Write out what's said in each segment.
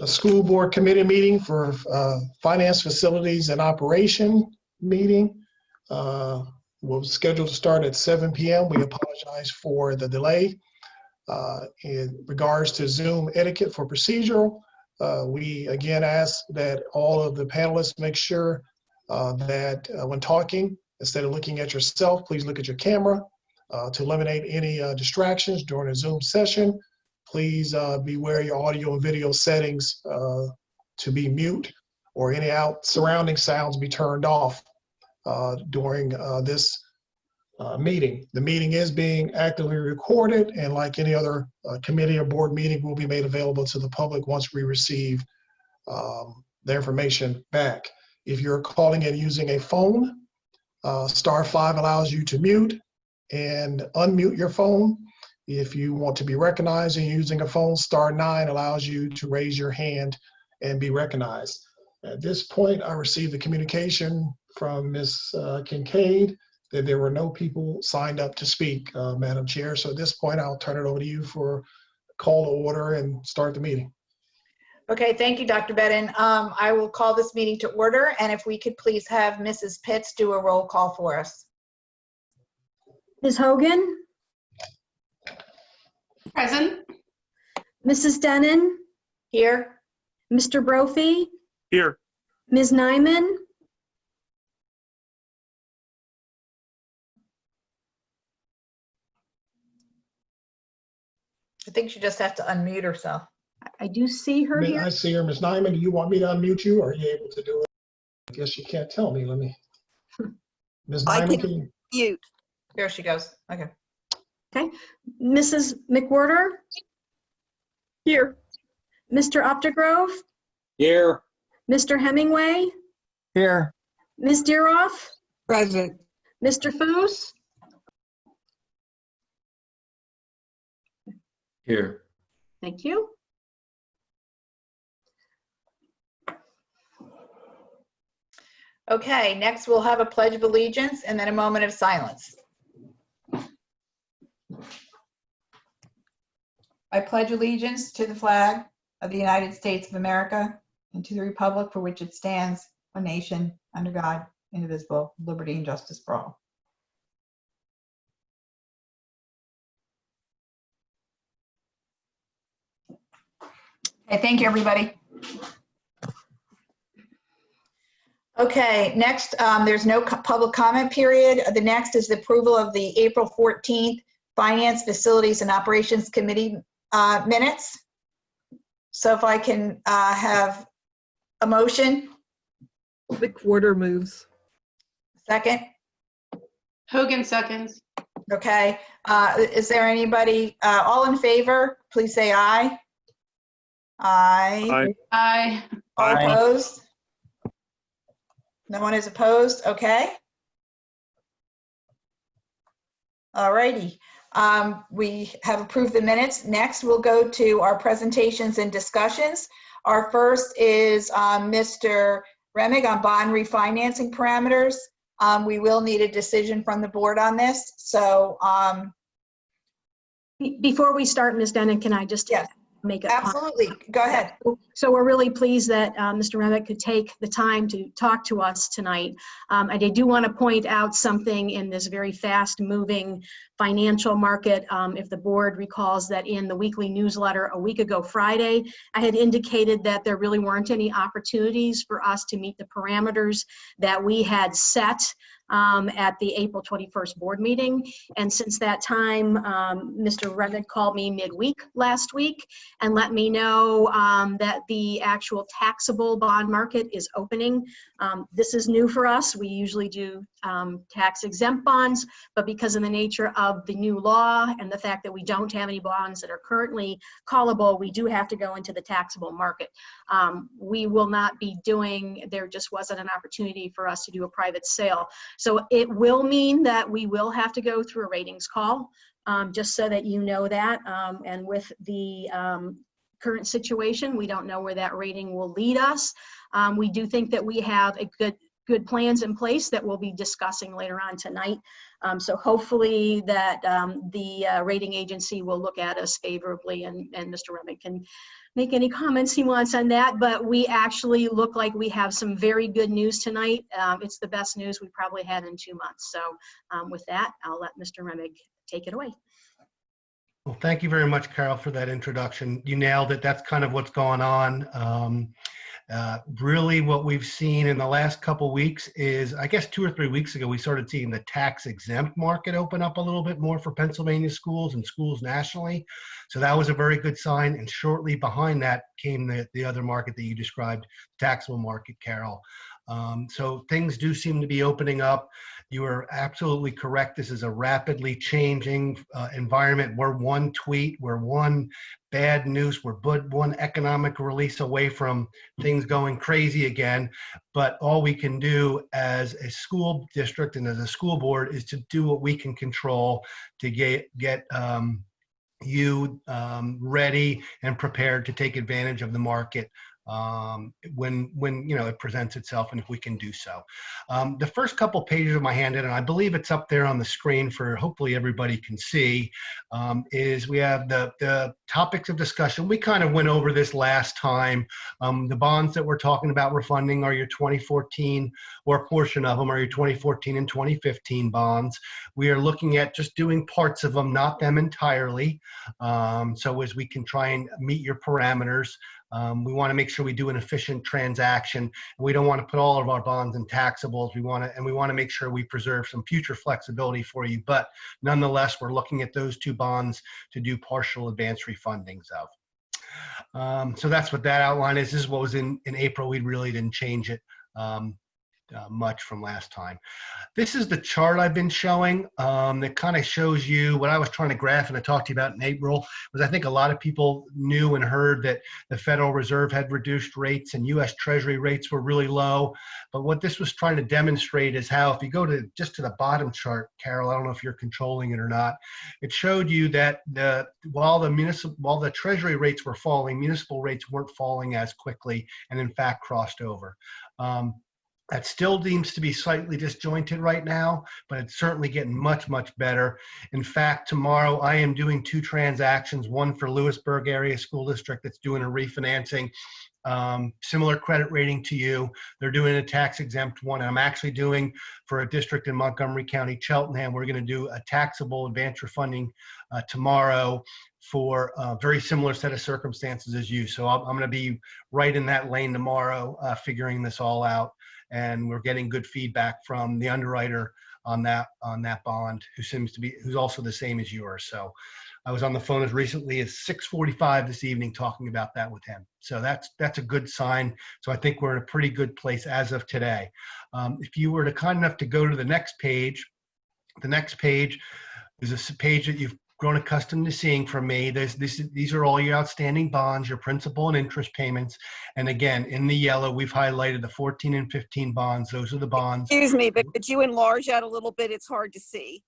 a school board committee meeting for finance, facilities, and operation meeting. We're scheduled to start at 7 p.m. We apologize for the delay. In regards to Zoom etiquette for procedural, we again ask that all of the panelists make sure that when talking, instead of looking at yourself, please look at your camera to eliminate any distractions during a Zoom session. Please beware your audio and video settings to be mute, or any surrounding sounds be turned off during this meeting. The meeting is being actively recorded, and like any other committee or board meeting, will be made available to the public once we receive the information back. If you're calling in using a phone, *5 allows you to mute and unmute your phone. If you want to be recognized and using a phone, *9 allows you to raise your hand and be recognized. At this point, I received the communication from Ms. Kincaid that there were no people signed up to speak, Madam Chair. So at this point, I'll turn it over to you for call to order and start the meeting. Okay, thank you, Dr. Bedin. I will call this meeting to order, and if we could please have Mrs. Pitts do a roll call for us. Ms. Hogan? Present. Mrs. Denon? Here. Mr. Brophy? Here. Ms. Nyman? I think she just has to unmute herself. I do see her here. I see her, Ms. Nyman. Do you want me to unmute you, or are you able to do it? I guess you can't tell me. Let me. Ms. Nyman, can you? Mute. There she goes. Okay. Okay. Mrs. McWhorter? Here. Mr. Updegrove? Here. Mr. Hemingway? Here. Ms. Deeroff? Present. Mr. Foos? Here. Thank you. Okay, next we'll have a pledge of allegiance and then a moment of silence. I pledge allegiance to the flag of the United States of America and to the republic for which it stands, one nation, under God, indivisible, with liberty and justice for all. Okay, thank you, everybody. Okay, next, there's no public comment period. The next is the approval of the April 14th Finance, Facilities, and Operations Committee minutes. So if I can have a motion. McWhorter moves. Second. Hogan seconds. Okay, is there anybody, all in favor, please say aye. Aye. Aye. All Aye. opposed? No one is opposed, okay. All righty, we have approved the minutes. Next, we'll go to our presentations and discussions. Our first is Mr. Remig on bond refinancing parameters. We will need a decision from the board on this, so. Before we start, Ms. Denon, can I just Yes. make a Absolutely, go ahead. So we're really pleased that Mr. Remick could take the time to talk to us tonight. And I do want to point out something in this very fast-moving financial market. If the board recalls that in the weekly newsletter a week ago Friday, I had indicated that there really weren't any opportunities for us to meet the parameters that we had set at the April 21st board meeting. And since that time, Mr. Remick called me midweek last week and let me know that the actual taxable bond market is opening. This is new for us. We usually do tax exempt bonds, but because of the nature of the new law and the fact that we don't have any bonds that are currently callable, we do have to go into the taxable market. We will not be doing, there just wasn't an opportunity for us to do a private sale. So it will mean that we will have to go through a ratings call, just so that you know that. And with the current situation, we don't know where that rating will lead us. We do think that we have a good plans in place that we'll be discussing later on tonight. So hopefully that the rating agency will look at us favorably, and Mr. Remick can make any comments he wants on that. But we actually look like we have some very good news tonight. It's the best news we probably had in 2 months. So with that, I'll let Mr. Remick take it away. Well, thank you very much, Carol, for that introduction. You nailed it. That's kind of what's going on. Really what we've seen in the last couple weeks is, I guess 2 or 3 weeks ago, we started seeing the tax exempt market open up a little bit more for Pennsylvania schools and schools nationally. So that was a very good sign. And shortly behind that came the other market that you described, taxable market, Carol. So things do seem to be opening up. You are absolutely correct. This is a rapidly changing environment. We're one tweet, we're one bad news, we're one economic release away from things going crazy again. But all we can do as a school district and as a school board is to do what we can control to get you ready and prepared to take advantage of the market when it presents itself, and if we can do so. The first couple pages of my handout, and I believe it's up there on the screen for hopefully everybody can see, is we have the topics of discussion. We kind of went over this last time. The bonds that we're talking about refunding are your 2014, or a portion of them are your 2014 and 2015 bonds. We are looking at just doing parts of them, not them entirely, so as we can try and meet your parameters. We want to make sure we do an efficient transaction. We don't want to put all of our bonds in taxables. We want to make sure we preserve some future flexibility for you. But nonetheless, we're looking at those 2 bonds to do partial advance refundings of. So that's what that outline is. This is what was in April. We really didn't change it much from last time. This is the chart I've been showing that kind of shows you what I was trying to graph and I talked to you about in April. Was I think a lot of people knew and heard that the Federal Reserve had reduced rates and U.S. Treasury rates were really low. But what this was trying to demonstrate is how, if you go to just to the bottom chart, Carol, I don't know if you're controlling it or not, it showed you that while the Treasury rates were falling, municipal rates weren't falling as quickly and in fact crossed over. That still seems to be slightly disjointed right now, but it's certainly getting much, much better. In fact, tomorrow I am doing 2 transactions, one for Lewisburg Area School District that's doing a refinancing, similar credit rating to you. They're doing a tax exempt one. I'm actually doing for a district in Montgomery County, Cheltenham. We're going to do a taxable advance refunding tomorrow for a very similar set of circumstances as you. So I'm going to be right in that lane tomorrow, figuring this all out. And we're getting good feedback from the underwriter on that bond, who's also the same as yours. So I was on the phone as recently as 6:45 this evening talking about that with him. So that's a good sign. So I think we're in a pretty good place as of today. If you were kind enough to go to the next page is a page that you've grown accustomed to seeing from me. These are all your outstanding bonds, your principal and interest payments. And again, in the yellow, we've highlighted the 14 and 15 bonds. Those are the bonds. Excuse me, but could you enlarge that a little bit? It's hard to see.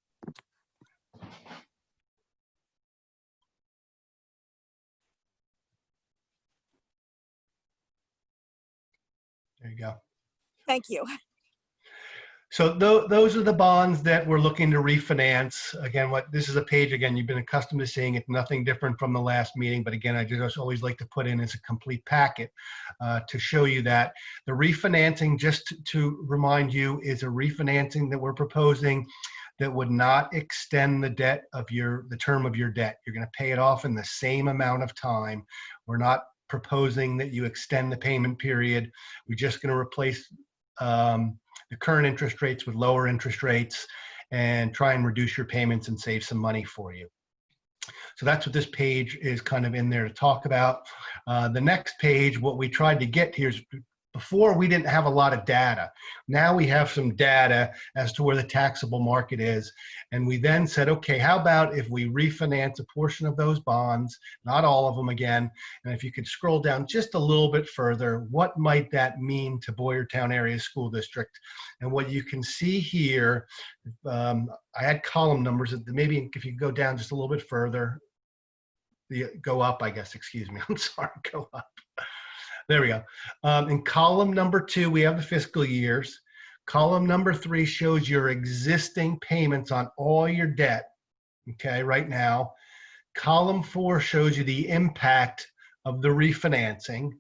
There you go. Thank you. So those are the bonds that we're looking to refinance. Again, this is a page, again, you've been accustomed to seeing it, nothing different from the last meeting, but again, I just always like to put in as a complete packet to show you that. The refinancing, just to remind you, is a refinancing that we're proposing that would not extend the term of your debt. You're going to pay it off in the same amount of time. We're not proposing that you extend the payment period. We're just going to replace the current interest rates with lower interest rates and try and reduce your payments and save some money for you. So that's what this page is kind of in there to talk about. The next page, what we tried to get here is, before we didn't have a lot of data. Now we have some data as to where the taxable market is. And we then said, okay, how about if we refinance a portion of those bonds, not all of them again, and if you could scroll down just a little bit further, what might that mean to Boyertown Area School District? And what you can see here, I had column numbers, maybe if you go down just a little bit further, go up, I guess, excuse me, I'm sorry, go up. There we go. In column number 2, we have the fiscal years. Column number 3 shows your existing payments on all your debt, okay, right now. Column 4 shows you the impact of the refinancing.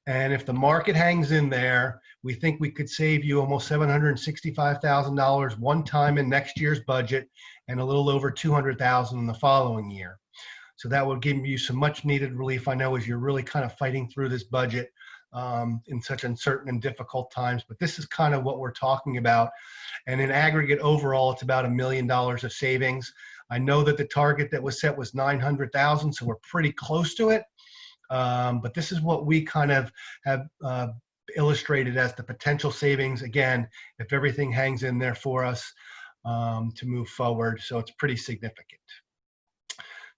And if the market hangs in there, we think we could save you almost $765,000 one time in next year's budget and a little over $200,000 in the following year. So that will give you some much needed relief, I know, as you're really kind of fighting through this budget in such uncertain and difficult times. But this is kind of what we're talking about. And in aggregate overall, it's about $1 million of savings. I know that the target that was set was 900,000, so we're pretty close to it. But this is what we kind of have illustrated as the potential savings, again, if everything hangs in there for us to move forward. So it's pretty significant.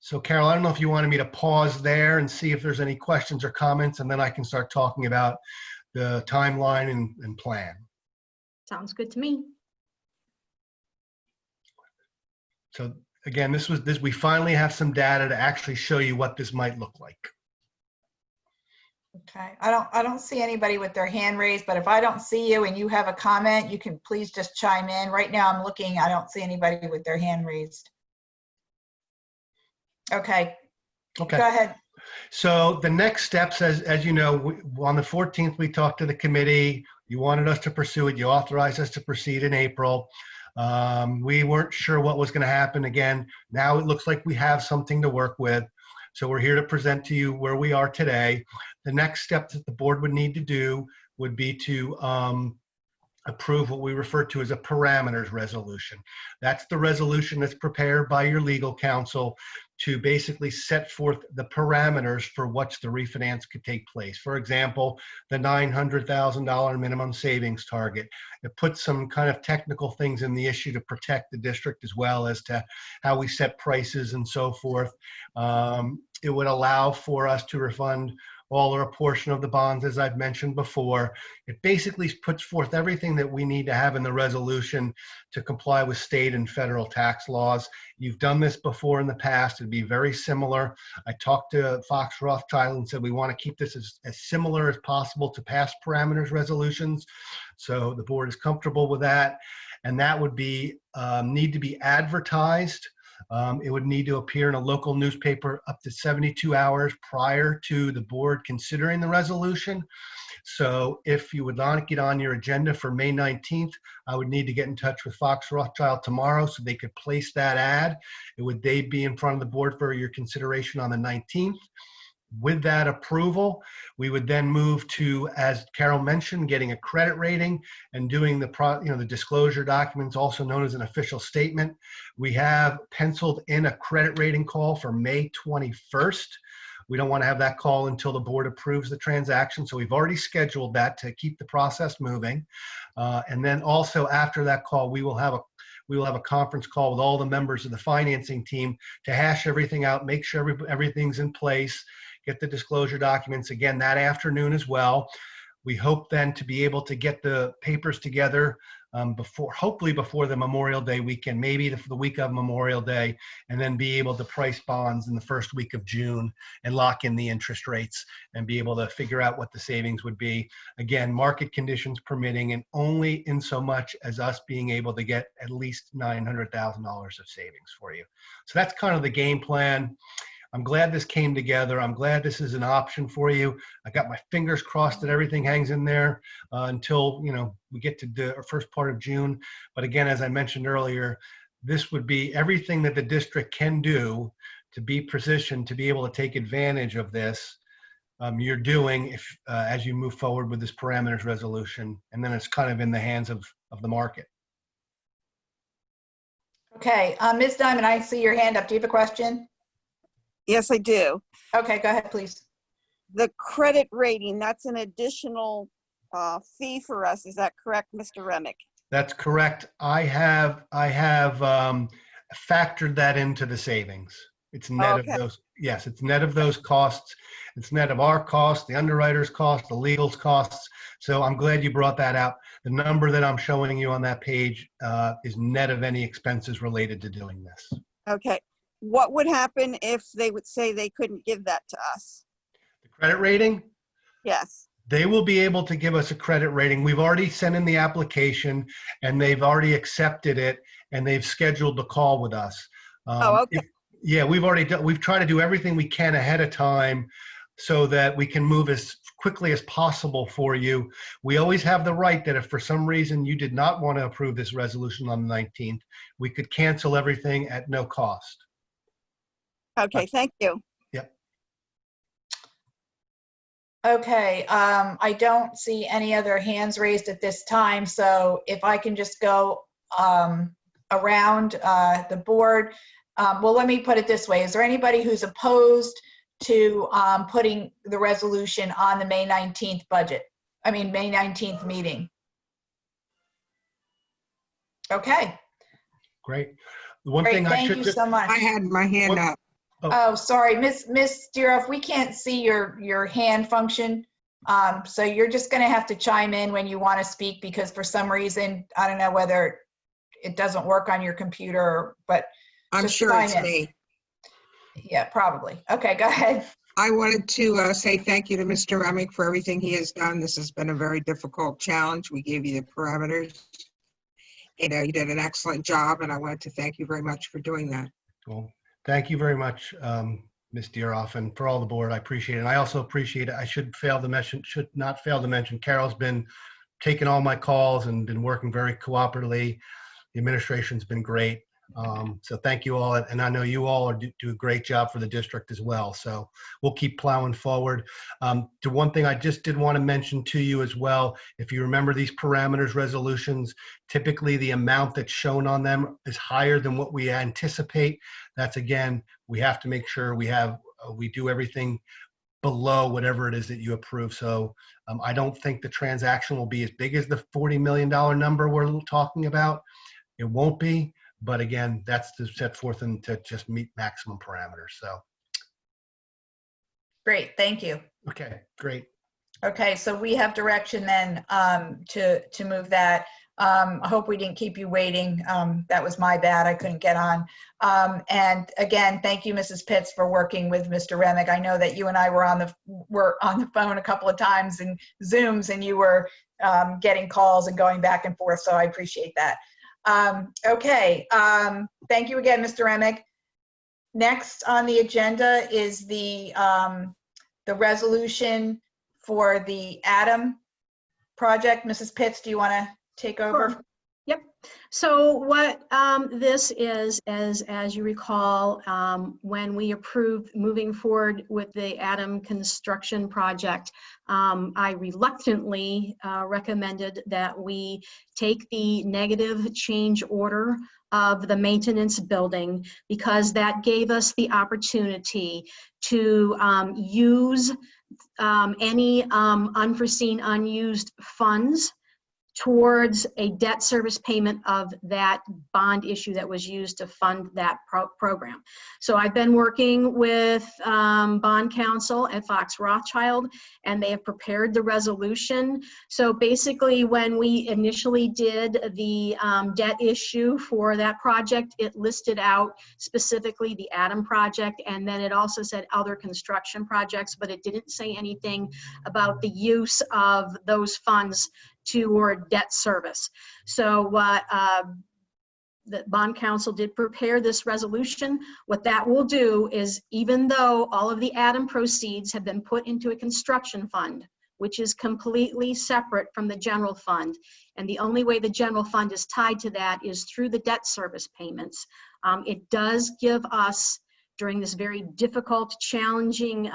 So Carol, I don't know if you wanted me to pause there and see if there's any questions or comments, and then I can start talking about the timeline and plan. Sounds good to me. So again, we finally have some data to actually show you what this might look like. Okay, I don't see anybody with their hand raised, but if I don't see you and you have a comment, you can please just chime in. Right now I'm looking, I don't see anybody with their hand raised. Okay, Okay. go ahead. So the next steps, as you know, on the 14th, we talked to the committee. You wanted us to pursue it. You authorized us to proceed in April. We weren't sure what was going to happen. Again, now it looks like we have something to work with. So we're here to present to you where we are today. The next step that the board would need to do would be to approve what we refer to as a parameters resolution. That's the resolution that's prepared by your legal counsel to basically set forth the parameters for which the refinance could take place. For example, the $900,000 minimum savings target. It puts some kind of technical things in the issue to protect the district, as well as to how we set prices and so forth. It would allow for us to refund all or a portion of the bonds, as I've mentioned before. It basically puts forth everything that we need to have in the resolution to comply with state and federal tax laws. You've done this before in the past. It'd be very similar. I talked to Fox Rothschild and said we want to keep this as similar as possible to past parameters resolutions. So the board is comfortable with that. And that would be need to be advertised. It would need to appear in a local newspaper up to 72 hours prior to the board considering the resolution. So if you would like it on your agenda for May 19th, I would need to get in touch with Fox Rothschild tomorrow so they could place that ad. They'd be in front of the board for your consideration on the 19th. With that approval, we would then move to, as Carol mentioned, getting a credit rating and doing the disclosure documents, also known as an official statement. We have penciled in a credit rating call for May 21st. We don't want to have that call until the board approves the transaction. So we've already scheduled that to keep the process moving. And then also after that call, we will have a conference call with all the members of the financing team to hash everything out, make sure everything's in place, get the disclosure documents again that afternoon as well. We hope then to be able to get the papers together hopefully before the Memorial Day weekend, maybe the week of Memorial Day, and then be able to price bonds in the first week of June and lock in the interest rates and be able to figure out what the savings would be. Again, market conditions permitting, and only in so much as us being able to get at least $900,000 of savings for you. So that's kind of the game plan. I'm glad this came together. I'm glad this is an option for you. I got my fingers crossed that everything hangs in there until we get to the first part of June. But again, as I mentioned earlier, this would be everything that the district can do to be positioned to be able to take advantage of this. You're doing as you move forward with this parameters resolution, and then it's kind of in the hands of the market. Okay, Ms. Diamond, I see your hand up. Do you have a question? Yes, I do. Okay, go ahead, please. The credit rating, that's an additional fee for us. Is that correct, Mr. Remick? That's correct. I have factored that into the savings. It's net of those. Yes, it's net of those costs. It's net of our costs, the underwriter's costs, the legal's costs. So I'm glad you brought that out. The number that I'm showing you on that page is net of any expenses related to doing this. Okay. What would happen if they would say they couldn't give that to us? The credit rating? Yes. They will be able to give us a credit rating. We've already sent in the application and they've already accepted it and they've scheduled the call with us. Oh, okay. Yeah, we've tried to do everything we can ahead of time so that we can move as quickly as possible for you. We always have the right that if for some reason you did not want to approve this resolution on the 19th, we could cancel everything at no cost. Okay, thank you. Okay, I don't see any other hands raised at this time, so if I can just go around the board. Well, let me put it this way. Is there anybody who's opposed to putting the resolution on the May 19th budget? I mean, May 19th meeting? Okay, Great. The one great, thing I thank should you just, so much. I had my hand What- up. Oh, sorry, Miss Deeroff, we can't see your hand function. So you're just gonna have to chime in when you want to speak because for some reason, I don't know whether it doesn't work on your computer, but I'm just sure sign it's in. me. Yeah, probably. Okay, go ahead. I wanted to say thank you to Mr. Remick for everything he has done. This has been a very difficult challenge. We gave you the parameters. You know, you did an excellent job, and I wanted to thank you very much for doing that. well, thank you very much, Ms. Deeroff, and for all the board. I appreciate it. And I also appreciate it. I should not fail to mention, Carol's been taking all my calls and been working very cooperatively. The administration's been great. So thank you all. And I know you all do a great job for the district as well. So we'll keep plowing forward. The one thing I just did want to mention to you as well, if you remember these parameters resolutions, typically the amount that's shown on them is higher than what we anticipate. That's again, we have to make sure we do everything below whatever it is that you approve. So I don't think the transaction will be as big as the $40 million number we're talking about. It won't be, but again, that's to set forth and to just meet maximum parameters. So, Great, thank you. okay, great. Okay, so we have direction then to move that. I hope we didn't keep you waiting. That was my bad. I couldn't get on. And again, thank you, Mrs. Pitts, for working with Mr. Remick. I know that you and I were on the phone a couple of times and Zooms, and you were getting calls and going back and forth. So I appreciate that. Okay, thank you again, Mr. Remick. Next on the agenda is the resolution for the ATOM project. Mrs. Pitts, do you want to take over? Sure. Yep. So what this is, as you recall, when we approved moving forward with the ATOM construction project, I reluctantly recommended that we take the negative change order of the maintenance building because that gave us the opportunity to use any unforeseen unused funds towards a debt service payment of that bond issue that was used to fund that program. So I've been working with bond counsel at Fox Rothschild, and they have prepared the resolution. So basically, when we initially did the debt issue for that project, it listed out specifically the ATOM project, and then it also said other construction projects, but it didn't say anything about the use of those funds toward debt service. So what the bond counsel did prepare this resolution. What that will do is, even though all of the ATOM proceeds have been put into a construction fund, which is completely separate from the general fund, and the only way the general fund is tied to that is through the debt service payments, it does give us, during this very difficult, challenging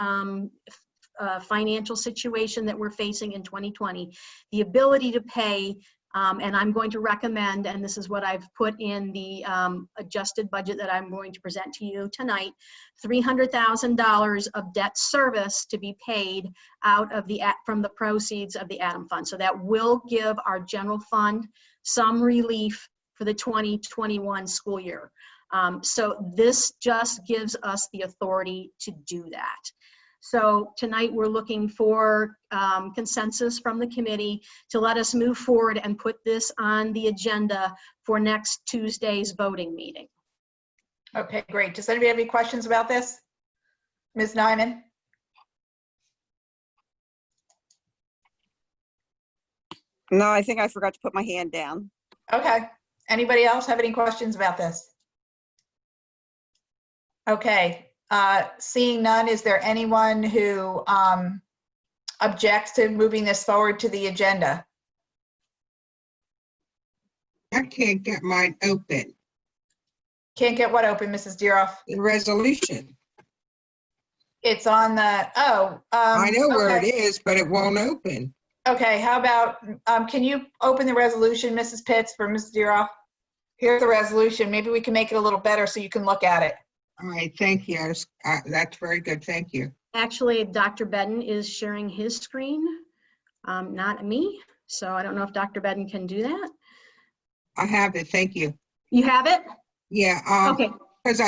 financial situation that we're facing in 2020, the ability to pay, and I'm going to recommend, and this is what I've put in the adjusted budget that I'm going to present to you tonight, $300,000 of debt service to be paid out of from the proceeds of the ATOM fund. So that will give our general fund some relief for the 2021 school year. So this just gives us the authority to do that. So tonight we're looking for consensus from the committee to let us move forward and put this on the agenda for next Tuesday's voting meeting. Okay, great. Does anybody have any questions about this? Ms. Nyman? No, I think I forgot to put my hand down. Okay. Anybody else have any questions about this? Okay, seeing none, is there anyone who objects to moving this forward to the agenda? I can't get mine open, Can't get what open, Mrs. Deeroff? the resolution. It's on the, I know where it okay. is, but it won't open. Okay, how about, can you open the resolution, Mrs. Pitts, for Mrs. Deeroff? Here's the resolution. Maybe we can make it a little better so you can look at it. All right, thank you. That's very good, thank you. Actually, Dr. Bedden is sharing his screen, not me. So I don't know if Dr. Bedden can do that. I have it, thank you. You have it? Yeah, Okay. because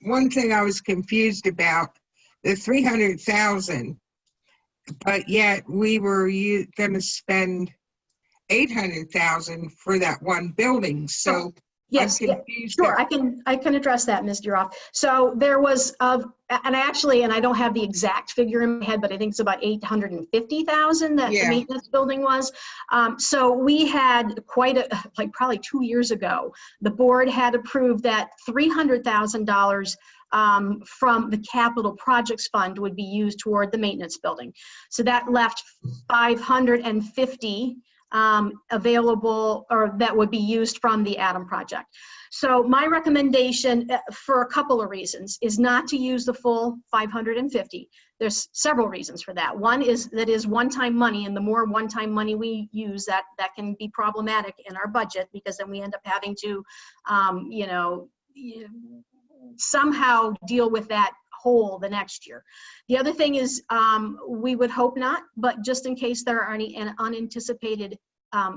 one thing I was confused about, the 300,000, but yet we were gonna spend 800,000 for that one building, so Yes, I'm yeah, confused. sure. I can address that, Ms. Duroff. So there was, and I don't have the exact figure in my head, but I think it's about 850,000 that the Yeah. maintenance building was. So we had quite a, like probably 2 years ago, the board had approved that $300,000 from the capital projects fund would be used toward the maintenance building. So that left 550 available, or that would be used from the Adam project. So my recommendation, for a couple of reasons, is not to use the full 550. There's several reasons for that. One is that is one-time money, and the more one-time money we use, that can be problematic in our budget, because then we end up having to, somehow deal with that hole the next year. The other thing is, we would hope not, but just in case there are any unanticipated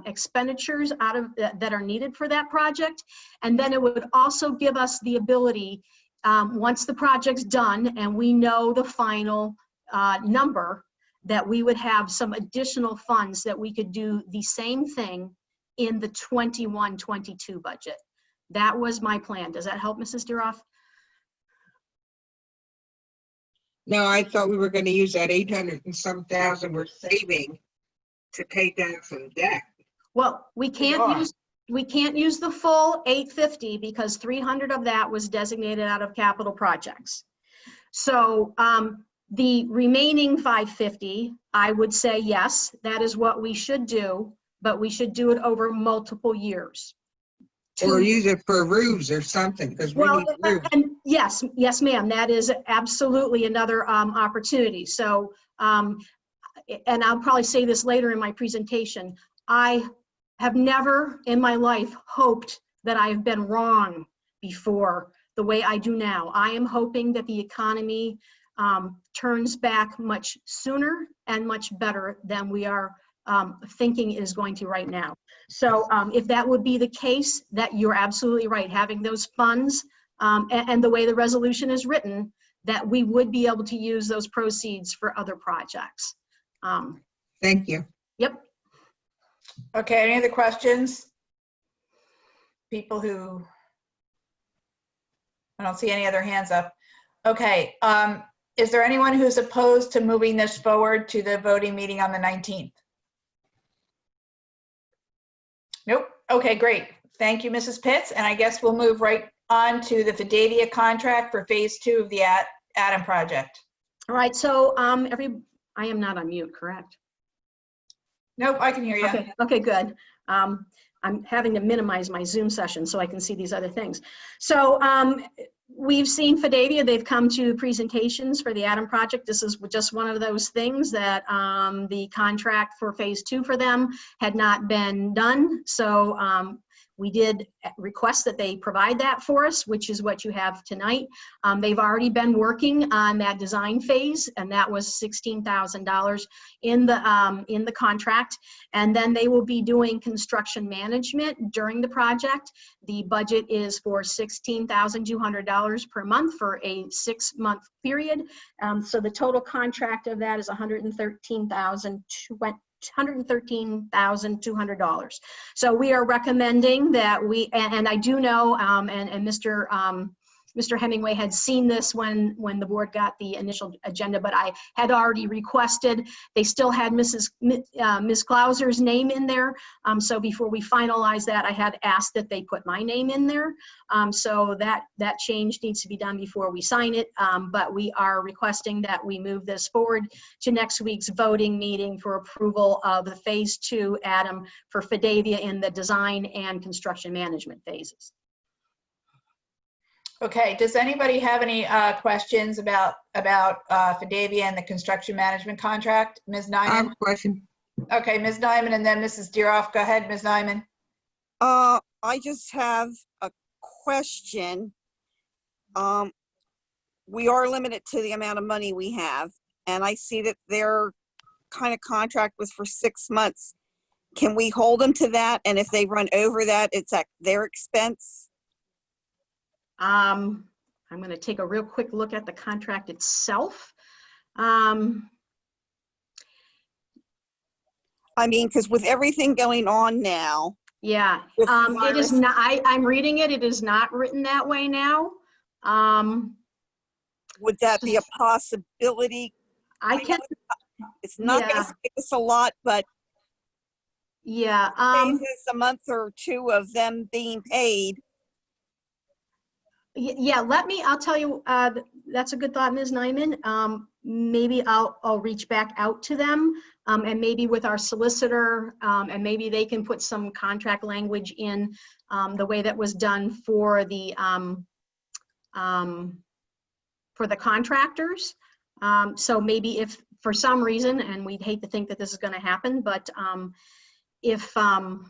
expenditures out of that are needed for that project. And then it would also give us the ability, once the project's done and we know the final number, that we would have some additional funds that we could do the same thing in the 21-22 budget. That was my plan. Does that help, Mrs. Duroff? No, I thought we were gonna use that 800 and some thousand we're saving to pay down some debt. Well, we can't use the full 850 because 300 of that was designated out of capital projects. So the remaining 550, I would say yes, that is what we should do, but we should do it over multiple years. Or use it for roofs or something, because we Well, need roofs. and yes, ma'am, that is absolutely another opportunity. So, and I'll probably say this later in my presentation, I have never in my life hoped that I have been wrong before the way I do now. I am hoping that the economy turns back much sooner and much better than we are thinking is going to right now. So if that would be the case, that you're absolutely right, having those funds and the way the resolution is written, that we would be able to use those proceeds for other projects. Thank you. Yep. Okay, any other questions? People who, I don't see any other hands up. Okay, is there anyone who's opposed to moving this forward to the voting meeting on the 19th? Nope. Okay, great. Thank you, Mrs. Pitts. And I guess we'll move right on to the Fidelia contract for phase 2 of the Adam project. All right, so I am not on mute, correct? Nope, I can hear you. Okay, good. I'm having to minimize my Zoom session so I can see these other things. So we've seen Fidelia, they've come to presentations for the Adam project. This is just one of those things that the contract for phase 2 for them had not been done. So we did request that they provide that for us, which is what you have tonight. They've already been working on that design phase, and that was $16,000 in the contract. And then they will be doing construction management during the project. The budget is for $16,200 per month for a 6-month period. So the total contract of that is $113,200. So we are recommending that we, and I do know, and Mr. Mr. Hemingway had seen this when the board got the initial agenda, but I had already requested. They still had Ms. Clauser's name in there. So before we finalize that, I had asked that they put my name in there. So that change needs to be done before we sign it. But we are requesting that we move this forward to next week's voting meeting for approval of the phase 2 Adam for Fidelia in the design and construction management phases. Okay, does anybody have any questions about Fidelia and the construction management contract? Ms. I have Nyman? a question. Okay, Ms. Nyman and then Mrs. Deeroff. Go ahead, Ms. Nyman. I just have a question. We are limited to the amount of money we have, and I see that their kind of contract was for 6 months. Can we hold them to that? And if they run over that, it's at their expense? I'm going to take a real quick look at the contract itself. I mean, because with everything going on now. Yeah, with the it is virus- not, I'm reading it, it is not written that way now. Would that be a possibility? I can, It's not Yeah. going to save us a lot, but yeah, save us a month or two of them being paid. yeah, I'll tell you, that's a good thought, Ms. Nyman. Maybe I'll reach back out to them, and maybe with our solicitor, and maybe they can put some contract language in, the way that was done for the contractors. So maybe if for some reason, and we'd hate to think that this is going to happen, but if Well,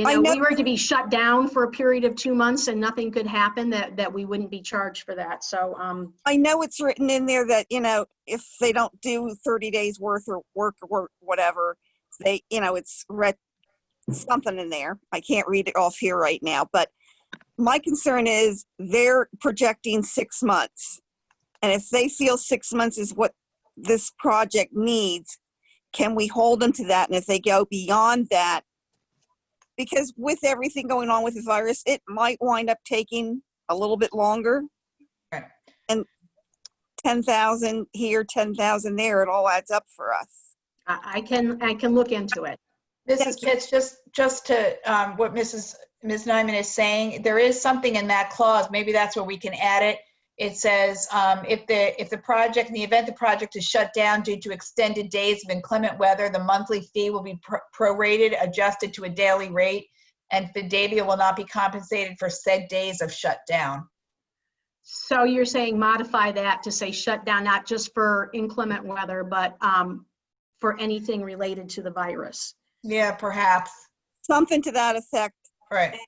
I know, we were to be shut down for a period of 2 months and nothing could happen, that we wouldn't be charged for that. So I know it's written in there that, if they don't do 30 days worth of work or whatever, they, it's something in there. I can't read it off here right now, but my concern is they're projecting 6 months. And if they feel 6 months is what this project needs, can we hold them to that? And if they go beyond that, because with everything going on with the virus, it might wind up taking a little bit longer. Right. And 10,000 here, 10,000 there, it all adds up for us. I can look into it. Mrs. Pitts, just to what Ms. Nyman is saying, there is something in that clause, maybe that's where we can add it. It says, if the project, in the event the project is shut down due to extended days of inclement weather, the monthly fee will be prorated, adjusted to a daily rate, and Fidelia will not be compensated for said days of shutdown. So you're saying modify that to say shut down, not just for inclement weather, but for anything related to the virus. Yeah, perhaps. Something to that effect. Right.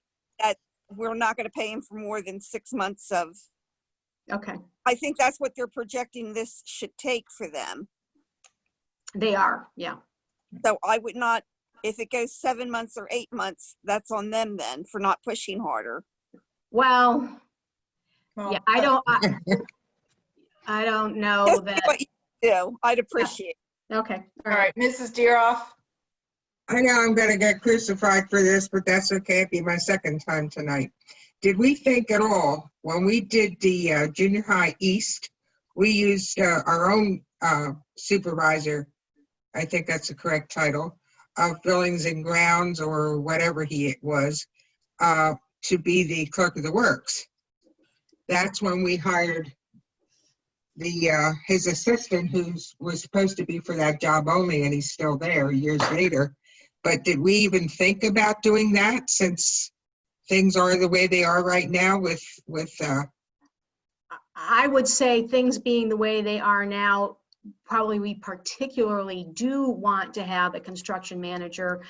That we're not going to pay them for more than 6 months of. Okay, I think that's what they're projecting this should take for them. they are, yeah. So I would not, if it goes 7 months or 8 months, that's on them then for not pushing harder. Well, Well, yeah, I don't know Just that. do what you do. I'd appreciate it. Okay, All right, Mrs. Deeroff. I know I'm gonna get crucified for this, but that's okay. It'll be my second time tonight. Did we think at all, when we did the junior high east, we used our own supervisor, I think that's the correct title, of buildings and grounds or whatever he was, to be the clerk of the works. That's when we hired his assistant, who was supposed to be for that job only, and he's still there years later. But did we even think about doing that, since things are the way they are right now with I would say things being the way they are now, probably we particularly do want to have a construction manager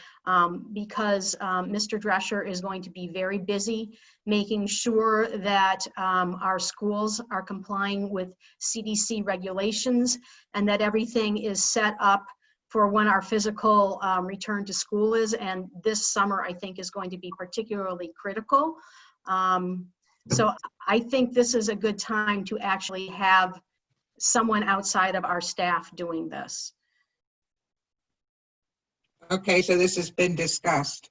because Mr. Drescher is going to be very busy making sure that our schools are complying with CDC regulations and that everything is set up for when our physical return to school is. And this summer, I think, is going to be particularly critical. So I think this is a good time to actually have someone outside of our staff doing this. Okay, so this has been discussed.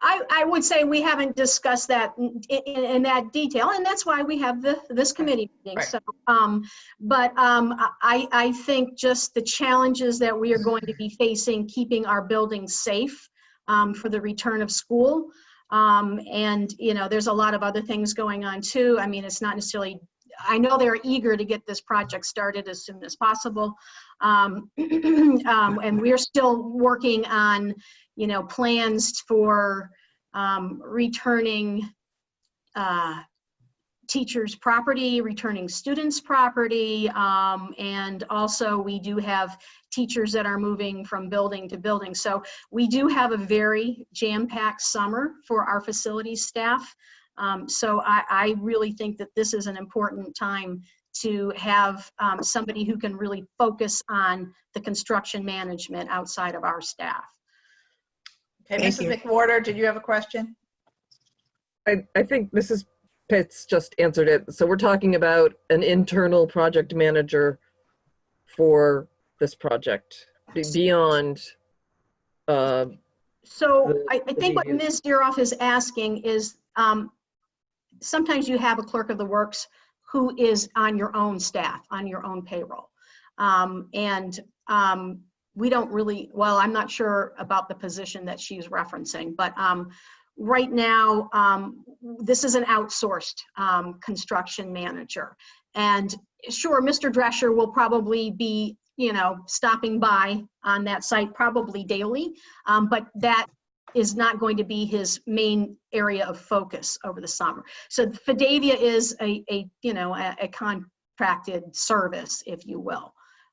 I would say we haven't discussed that in that detail, and that's why we have this committee meeting. Right. So, I think just the challenges that we are going to be facing, keeping our buildings safe for the return of school. And, you know, there's a lot of other things going on too. I mean, it's not necessarily, I know they're eager to get this project started as soon as possible. And we're still working on, you know, plans for returning teachers' property, returning students' property, and also we do have teachers that are moving from building to building. So we do have a very jam-packed summer for our facilities staff. So I really think that this is an important time to have somebody who can really focus on the construction management outside of our staff. Okay, Thank Mrs. you. McWhorter, did you have a question? I think Mrs. Pitts just answered it. So we're talking about an internal project manager for this project beyond. So I think what Ms. Deeroff is asking is sometimes you have a clerk of the works who is on your own staff, on your own payroll. We don't really, well, I'm not sure about the position that she's referencing, but right now, this is an outsourced construction manager. And sure, Mr. Drescher will probably be, you know, stopping by on that site probably daily, but that is not going to be his main area of focus over the summer. So Fidelia is a contracted service, if you will.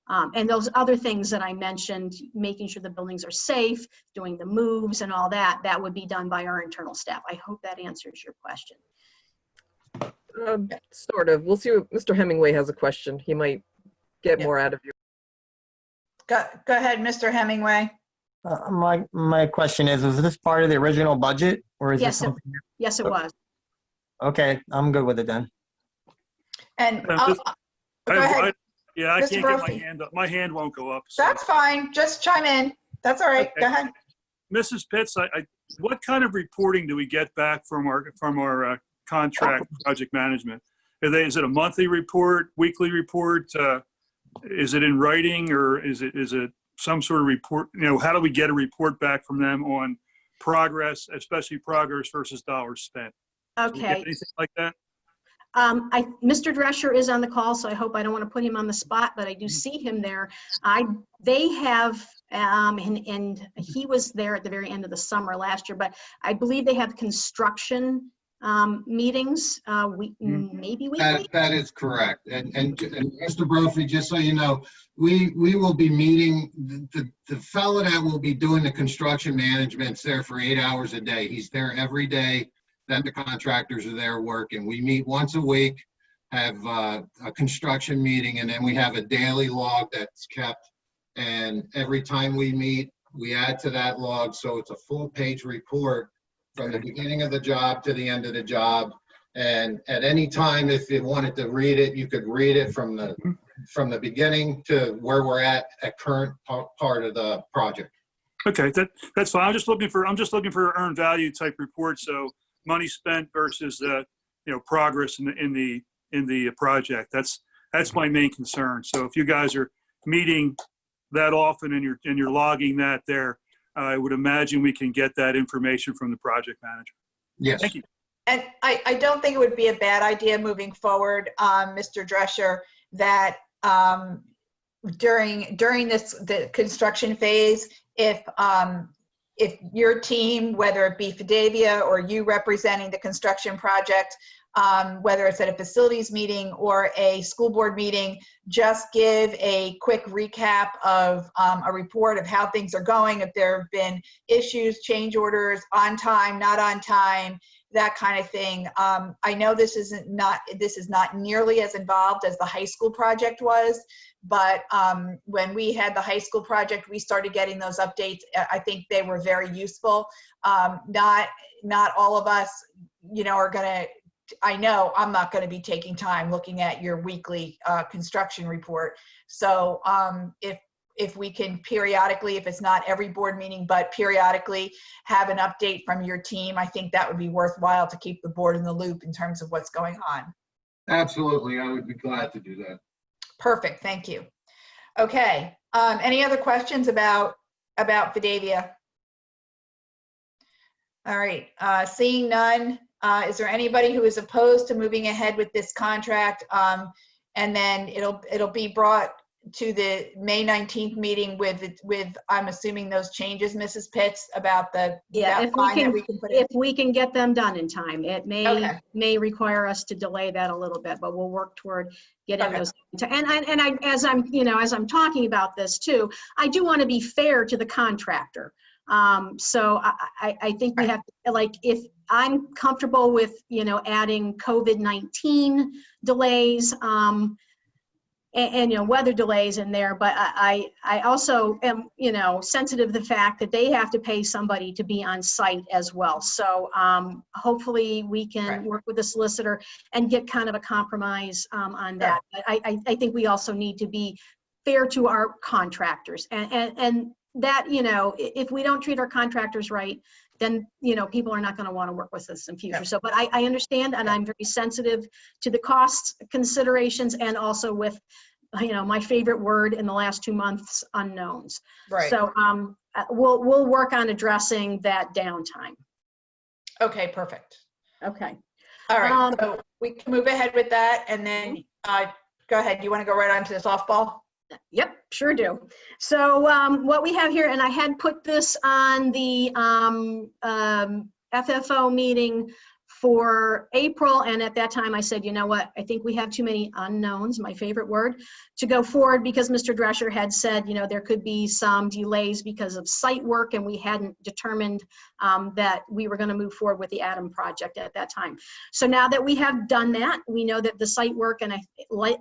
And those other things that I mentioned, making sure the buildings are safe, doing the moves and all that, that would be done by our internal staff. I hope that answers your question. Sort of. We'll see what Mr. Hemingway has a question. He might get more out of you. Go ahead, Mr. Hemingway. My question is this part of the original budget or is Yes, this something? Yes, it was. Okay, I'm good with it then. And go I ahead. Yeah, I Mr. can't get my Brophy. hand up. My hand won't go up. So. That's fine. Just chime in. That's all right. Okay. Go ahead. Mrs. Pitts, what kind of reporting do we get back from our contract project management? Is it a monthly report, weekly report? Is it in writing or is it some sort of report? You know, how do we get a report back from them on progress, especially progress versus dollars spent? Do we get Okay. anything like that? Mr. Drescher is on the call, so I hope I don't want to put him on the spot, but I do see him there. They have, and he was there at the very end of the summer last year, but I believe they have construction meetings, maybe weekly. That is correct. And Mr. Brophy, just so you know, we will be meeting, the fellow that will be doing the construction management's there for 8 hours a day. He's there every day that the contractors are there working. We meet once a week, have a construction meeting, and then we have a daily log that's kept. And every time we meet, we add to that log. So it's a full page report from the beginning of the job to the end of the job. And at any time, if you wanted to read it, you could read it from the beginning to where we're at current part of the project. Okay, that's fine. I'm just looking for earned value type report. So money spent versus progress in the project. That's my main concern. So if you guys are meeting that often and you're logging that there, I would imagine we can get that information from the project manager. Yes. Thank you. And I don't think it would be a bad idea moving forward, Mr. Drescher, that during the construction phase, if your team, whether it be Fidelia or you representing the construction project, whether it's at a facilities meeting or a school board meeting, just give a quick recap of a report of how things are going, if there have been issues, change orders, on time, not on time, that kind of thing. I know this is not nearly as involved as the high school project was, but when we had the high school project, we started getting those updates. I think they were very useful. Not all of us, are gonna. I know I'm not going to be taking time looking at your weekly construction report. So if we can periodically, if it's not every board meeting, but periodically have an update from your team, I think that would be worthwhile to keep the board in the loop in terms of what's going on. Absolutely, I would be glad to do that. Perfect, thank you. Okay, any other questions about Fidelia? All right, seeing none, is there anybody who is opposed to moving ahead with this contract? And then it'll be brought to the May 19th meeting with I'm assuming those changes, Mrs. Pitts, about the Yeah, that fine that we can put in. if we can get them done in time. It Okay. may require us to delay that a little bit, but we'll work toward getting Okay. those. As I'm talking about this too, I do want to be fair to the contractor. So I think we have to, like, if I'm comfortable with, adding COVID-19 delays, and weather delays in there, but I also am, sensitive to the fact that they have to pay somebody to be on site as well. So hopefully we can work with the solicitor and get kind of a compromise on that. But I think we also need to be fair to our contractors, and that, if we don't treat our contractors right, then, people are not going to want to work with us in future. So, but I understand, and I'm very sensitive to the cost considerations, and also with, my favorite word in the last 2 months, unknowns. Right. So we'll work on addressing that downtime. Okay, perfect. Okay. All right, so we can move ahead with that, and then go ahead. You want to go right on to the softball? Yep, sure do. So what we have here, and I had put this on the FFO meeting for April, and at that time I said, you know what, I think we have too many unknowns, my favorite word, to go forward, because Mr. Drescher had said, there could be some delays because of site work, and we hadn't determined that we were going to move forward with the Adam project at that time. So now that we have done that, we know that the site work and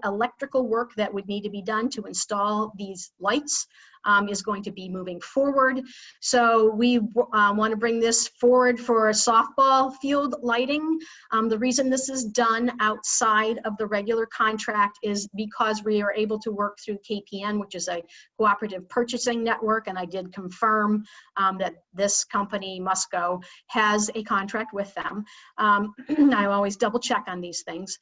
electrical work that would need to be done to install these lights is going to be moving forward. So we want to bring this forward for softball field lighting. The reason this is done outside of the regular contract is because we are able to work through KPN, which is a cooperative purchasing network, and I did confirm that this company, Musco, has a contract with them. I always double check on these things.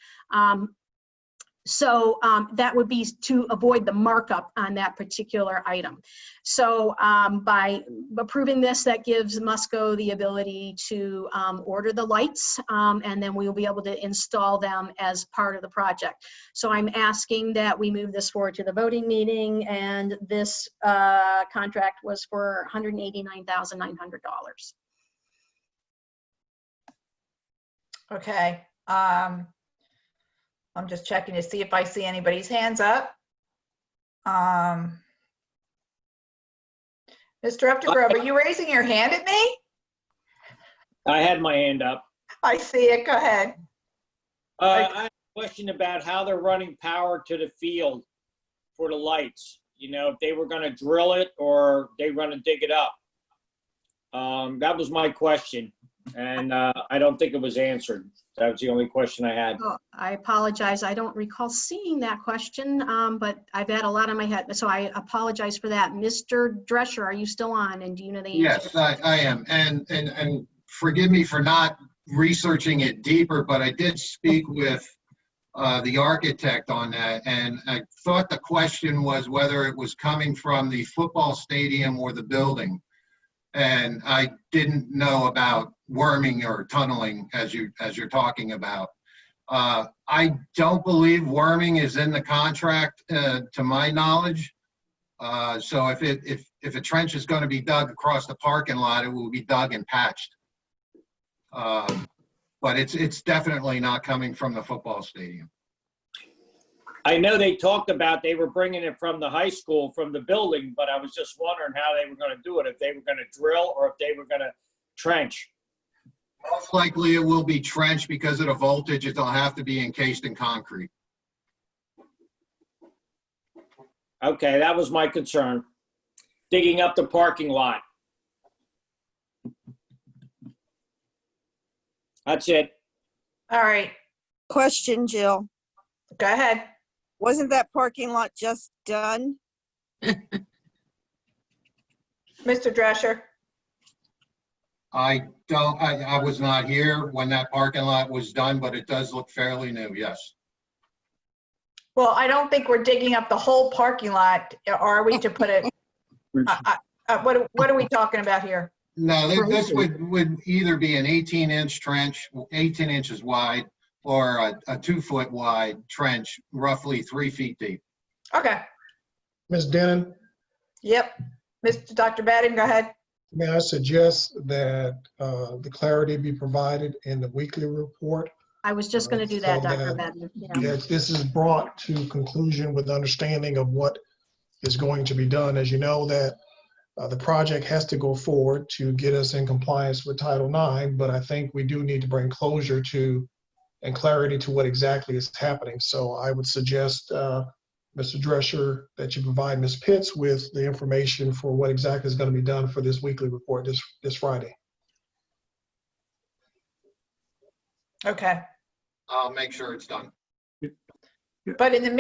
So that would be to avoid the markup on that particular item. So by approving this, that gives Musco the ability to order the lights, and then we will be able to install them as part of the project. So I'm asking that we move this forward to the voting meeting, and this contract was for $189,900. Okay. I'm just checking to see if I see anybody's hands up. Mr. Updegrove, are you raising your hand at me? I had my hand up. I see it. Go ahead. I have a question about how they're running power to the field for the lights. If they were going to drill it or they were going to dig it up. That was my question, and I don't think it was answered. That was the only question I had. Oh, I apologize. I don't recall seeing that question, but I've had a lot on my head, so I apologize for that. Mr. Drescher, are you still on, and do you know the answer? Yes, I am. And forgive me for not researching it deeper, but I did speak with the architect on that, and I thought the question was whether it was coming from the football stadium or the building. And I didn't know about worming or tunneling as you're talking about. I don't believe worming is in the contract, to my knowledge. So if a trench is going to be dug across the parking lot, it will be dug and patched. But it's definitely not coming from the football stadium. I know they talked about they were bringing it from the high school, from the building, but I was just wondering how they were going to do it, if they were going to drill or if they were going to trench. Most likely it will be trench because of the voltage. It'll have to be encased in concrete. Okay, that was my concern. Digging up the parking lot. That's it. All right. Question, Jill. Go ahead. Wasn't that parking lot just done? Mr. Drescher? I don't, I was not here when that parking lot was done, but it does look fairly new, yes. Well, I don't think we're digging up the whole parking lot, are we, to put it, what are we talking about here? No, this would either be an 18-inch trench, 18 inches wide, or a 2-foot wide trench, roughly 3 feet deep. Okay, Ms. Denon, yep. Dr. Badden, go ahead. may I suggest that the clarity be provided in the weekly report? I was just going to do that, So Dr. that- Badden. Yeah. That this is brought to conclusion with understanding of what is going to be done. As you know, that the project has to go forward to get us in compliance with Title IX, but I think we do need to bring closure to and clarity to what exactly is happening. So I would suggest, Mr. Drescher, that you provide Ms. Pitts with the information for what exactly is going to be done for this weekly report this Friday. Okay. I'll make sure it's done. But in the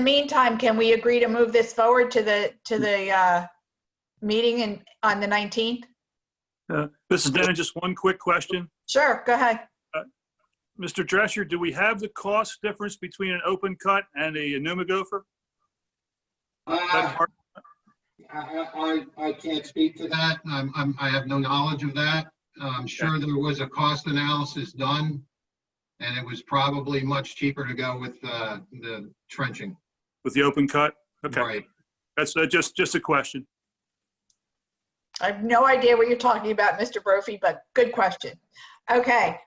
meantime, can we agree to move this forward to the meeting on the 19th? Mrs. Denon, just one quick question. Sure, go ahead. Mr. Drescher, do we have the cost difference between an open cut and a pneuma gopher? I can't speak to that. I have no knowledge of that. I'm sure there was a cost analysis done, and it was probably much cheaper to go with the trenching. With the open cut? Okay. Right. That's just a question. I have no idea what you're talking about, Mr. Brophy, but good question. Okay,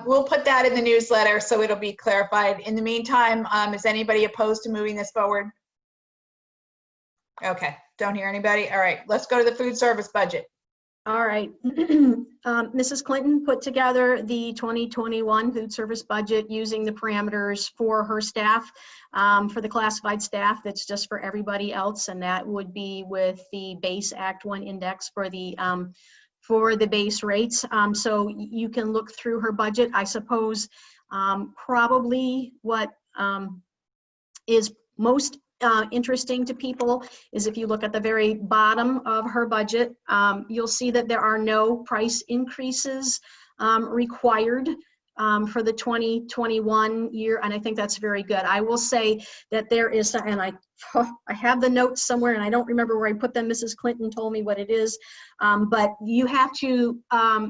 we'll put that in the newsletter so it'll be clarified. In the meantime, is anybody opposed to moving this forward? Okay, don't hear anybody. All right, let's go to the food service budget. All right. Mrs. Clinton put together the 2021 food service budget using the parameters for her staff, for the classified staff. That's just for everybody else, and that would be with the base Act 1 index for the base rates. So you can look through her budget. I suppose probably what is most interesting to people is if you look at the very bottom of her budget, you'll see that there are no price increases required for the 2021 year, and I think that's very good. I will say that there is, and I have the notes somewhere, and I don't remember where I put them. Mrs. Clinton told me what it is, but you have to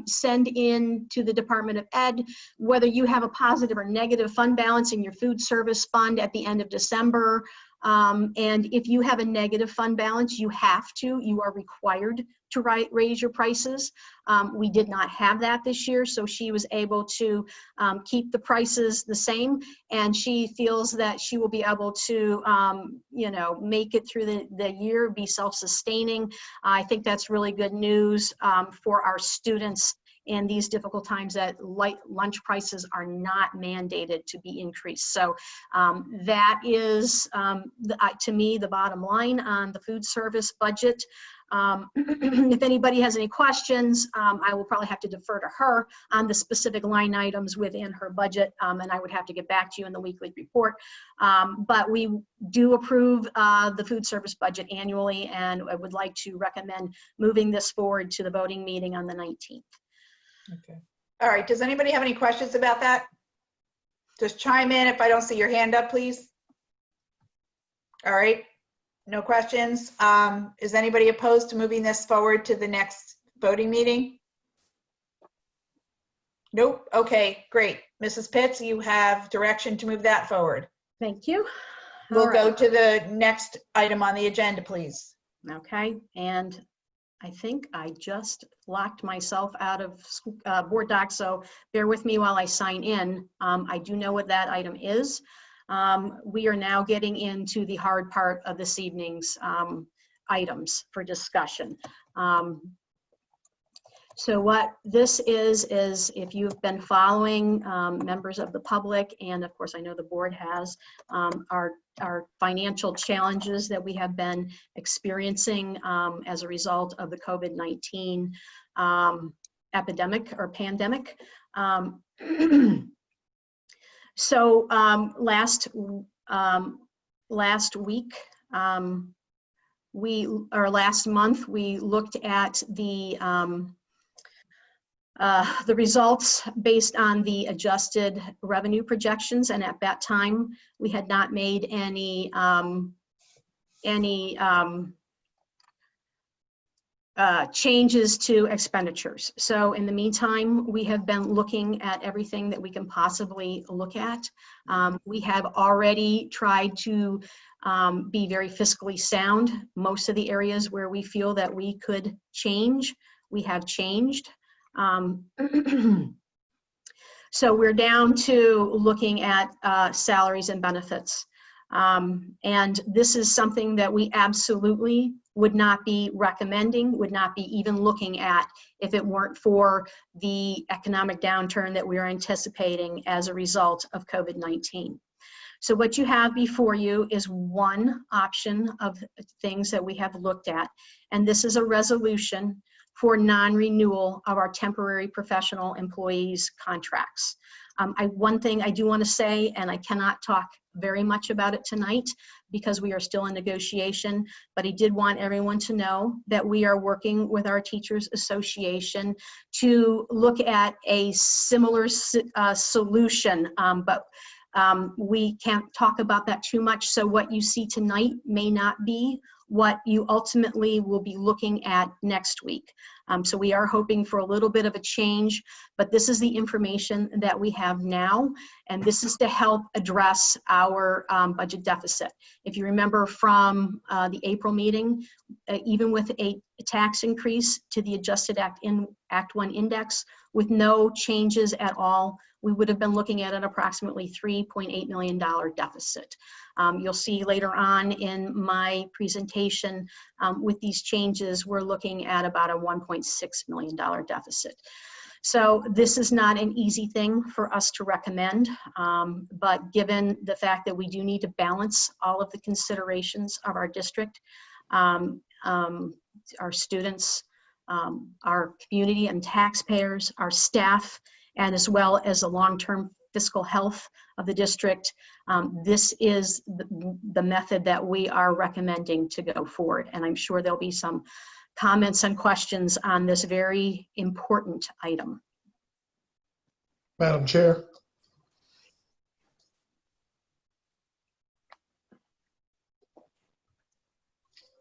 send in to the Department of Ed whether you have a positive or negative fund balance in your food service fund at the end of December. And if you have a negative fund balance, you are required to raise your prices. We did not have that this year, so she was able to keep the prices the same, and she feels that she will be able to, make it through the year, be self-sustaining. I think that's really good news for our students in these difficult times, that lunch prices are not mandated to be increased. So that is, to me, the bottom line on the food service budget. If anybody has any questions, I will probably have to defer to her on the specific line items within her budget, and I would have to get back to you in the weekly report. But we do approve the food service budget annually, and I would like to recommend moving this forward to the voting meeting on the 19th. Okay. All right, does anybody have any questions about that? Just chime in if I don't see your hand up, please. All right, no questions. Is anybody opposed to moving this forward to the next voting meeting? Nope, okay, great. Mrs. Pitts, you have direction to move that forward. Thank you. We'll go to the next item on the agenda, please. Okay, and I think I just locked myself out of board docs, so bear with me while I sign in. I do know what that item is. We are now getting into the hard part of this evening's items for discussion. So what this is if you've been following, members of the public, and of course I know the board has, our financial challenges that we have been experiencing as a result of the COVID-19 epidemic or pandemic. So last week, last month, we looked at the results based on the adjusted revenue projections, and at that time, we had not made any changes to expenditures. So in the meantime, we have been looking at everything that we can possibly look at. We have already tried to be very fiscally sound. Most of the areas where we feel that we could change, we have changed. So we're down to looking at salaries and benefits. And this is something that we absolutely would not be recommending, would not be even looking at if it weren't for the economic downturn that we are anticipating as a result of COVID-19. So what you have before you is one option of things that we have looked at, and this is a resolution for non-renewal of our temporary professional employees' contracts. One thing I do want to say, and I cannot talk very much about it tonight because we are still in negotiation, but I did want everyone to know that we are working with our Teachers Association to look at a similar solution, but we can't talk about that too much. So what you see tonight may not be what you ultimately will be looking at next week. So we are hoping for a little bit of a change, but this is the information that we have now, and this is to help address our budget deficit. If you remember from the April meeting, even with a tax increase to the adjusted Act 1 index with no changes at all, we would have been looking at an approximately $3.8 million deficit. You'll see later on in my presentation, with these changes, we're looking at about a $1.6 million deficit. So this is not an easy thing for us to recommend, but given the fact that we do need to balance all of the considerations of our district, our students, our community and taxpayers, our staff, and as well as the long-term fiscal health of the district, this is the method that we are recommending to go forward. And I'm sure there'll be some comments and questions on this very important item. Madam Chair.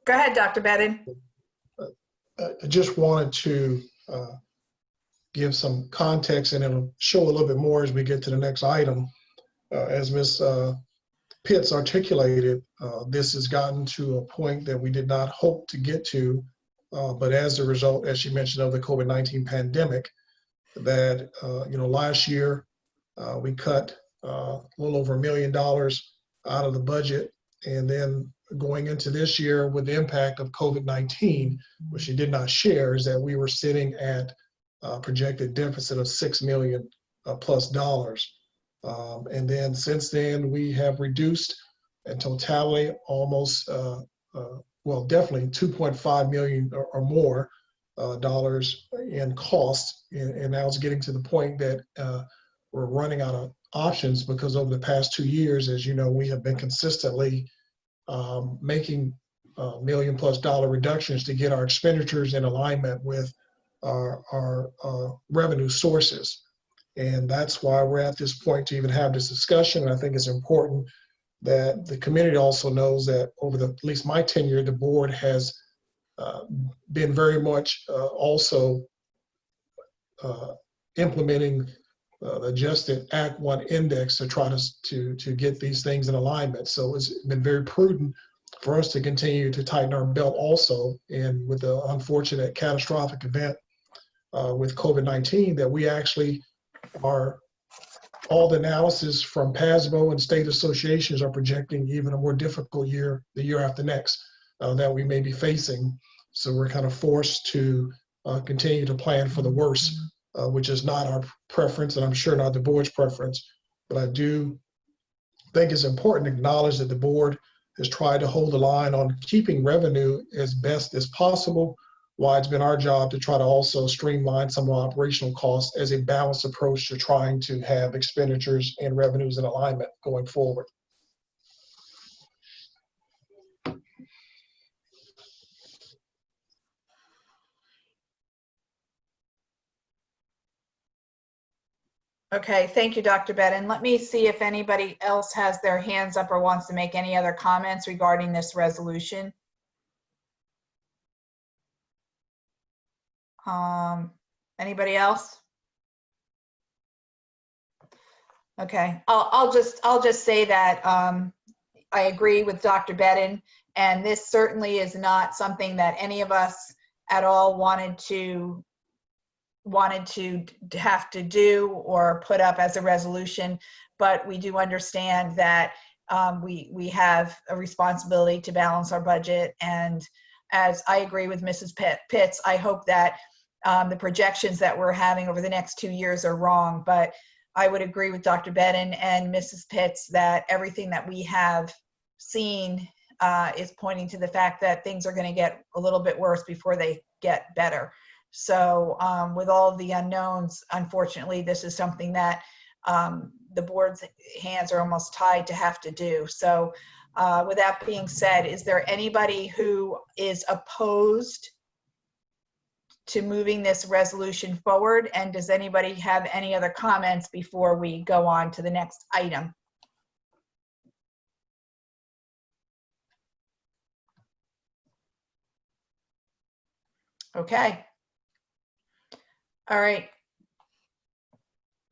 Go ahead, Dr. Bedin. I just wanted to give some context, and it'll show a little bit more as we get to the next item. As Ms. Pitts articulated, this has gotten to a point that we did not hope to get to, but as a result, as she mentioned, of the COVID-19 pandemic, that last year we cut a little over $1 million out of the budget, and then going into this year with the impact of COVID-19, which she did not share, is that we were sitting at a projected deficit of $6 million plus dollars. And then since then, we have reduced in totality almost, well, definitely $2.5 million or more dollars in costs. And now it's getting to the point that we're running out of options, because over the past 2 years, as you know, we have been consistently making $1 million plus dollar reductions to get our expenditures in alignment with our revenue sources. And that's why we're at this point to even have this discussion. And I think it's important that the community also knows that over at least my tenure, the board has been very much also implementing the adjusted Act 1 index to try to get these things in alignment. So it's been very prudent for us to continue to tighten our belt also. And with the unfortunate catastrophic event with COVID-19, that we actually are, all the analysis from PASBO and state associations are projecting even a more difficult year, the year after next, that we may be facing. So we're kind of forced to continue to plan for the worst, which is not our preference, and I'm sure not the board's preference. But I do think it's important to acknowledge that the board has tried to hold the line on keeping revenue as best as possible, while it's been our job to try to also streamline some of our operational costs as a balanced approach to trying to have expenditures and revenues in alignment going forward. Okay, thank you, Dr. Bedden. Let me see if anybody else has their hands up or wants to make any other comments regarding this resolution. Anybody else? Okay, I'll just say that I agree with Dr. Bedden, and this certainly is not something that any of us at all wanted to have to do or put up as a resolution, but we do understand that we have a responsibility to balance our budget. And as I agree with Mrs. Pitts, I hope that the projections that we're having over the next 2 years are wrong, but I would agree with Dr. Bedden and Mrs. Pitts that everything that we have seen is pointing to the fact that things are going to get a little bit worse before they get better. So with all of the unknowns, unfortunately, this is something that the board's hands are almost tied to have to do. So with that being said, is there anybody who is opposed to moving this resolution forward? And does anybody have any other comments before we go on to the next item? Okay. All right.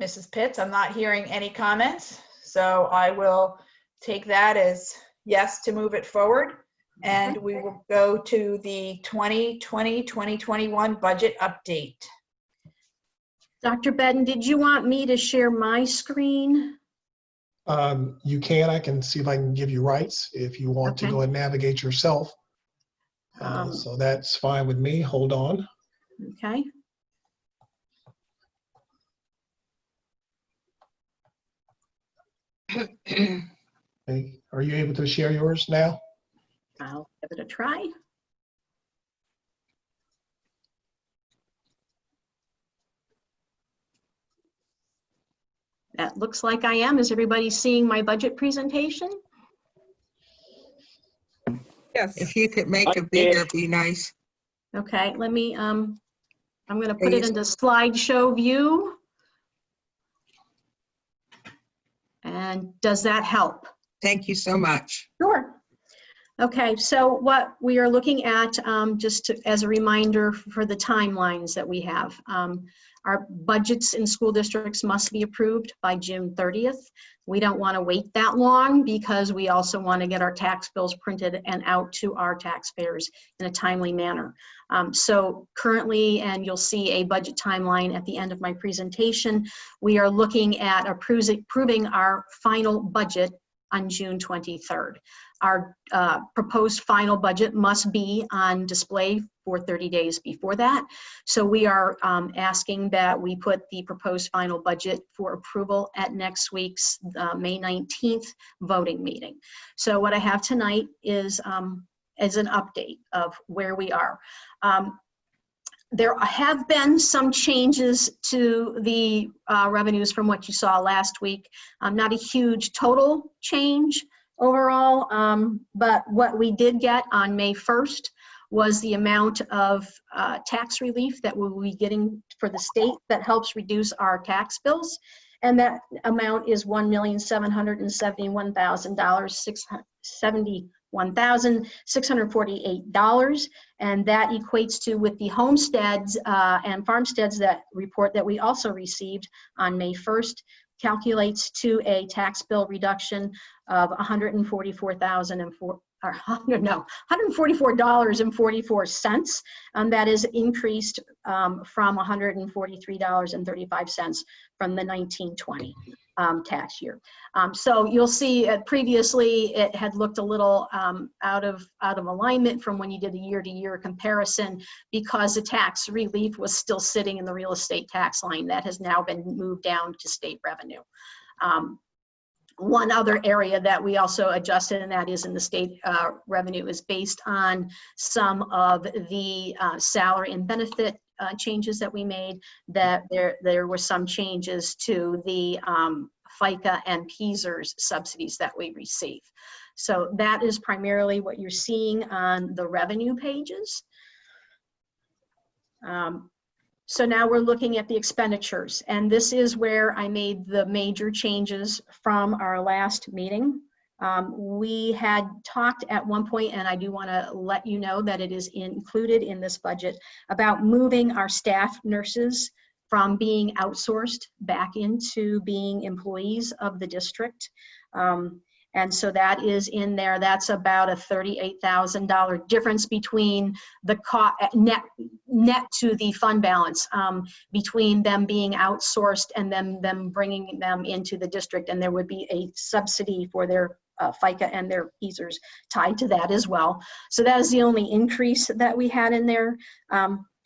Mrs. Pitts, I'm not hearing any comments, so I will take that as yes to move it forward. And we will go to the 2020-2021 budget update. Dr. Bedden, did you want me to share my screen? You can. I can see if I can give you rights if you want to Okay. go and navigate yourself. So that's fine with me. Hold on. Okay. Hey, are you able to share yours now? I'll give it a try. That looks like I am. Is everybody seeing my budget presentation? Yes. If you could make it bigger, it'd be nice. Okay, let me, I'm going to put it into slideshow view. And does that help? Thank you so much. Sure. Okay, so what we are looking at, just as a reminder for the timelines that we have, our budgets in school districts must be approved by June 30th. We don't want to wait that long because we also want to get our tax bills printed and out to our taxpayers in a timely manner. So currently, and you'll see a budget timeline at the end of my presentation, we are looking at approving our final budget on June 23rd. Our proposed final budget must be on display for 30 days before that. So we are asking that we put the proposed final budget for approval at next week's May 19th voting meeting. So what I have tonight is an update of where we are. There have been some changes to the revenues from what you saw last week. Not a huge total change overall, but what we did get on May 1st was the amount of tax relief that we'll be getting for the state that helps reduce our tax bills. And that amount is $1,771,648. And that equates to, with the homesteads and farmsteads that report that we also received on May 1st, calculates to a tax bill reduction of $144.44. That is increased from $143.35 from the 1920 tax year. So you'll see previously it had looked a little out of alignment from when you did a year-to-year comparison because the tax relief was still sitting in the real estate tax line. That has now been moved down to state revenue. One other area that we also adjusted, and that is in the state revenue, is based on some of the salary and benefit changes that we made, that there were some changes to the FICA and PSERS subsidies that we receive. So that is primarily what you're seeing on the revenue pages. So now we're looking at the expenditures, and this is where I made the major changes from our last meeting. We had talked at one point, and I do want to let you know that it is included in this budget, about moving our staff nurses from being outsourced back into being employees of the district. And so that is in there. That's about a $38,000 difference between the net to the fund balance, between them being outsourced and them bringing them into the district. And there would be a subsidy for their FICA and their PSERs tied to that as well. So that is the only increase that we had in there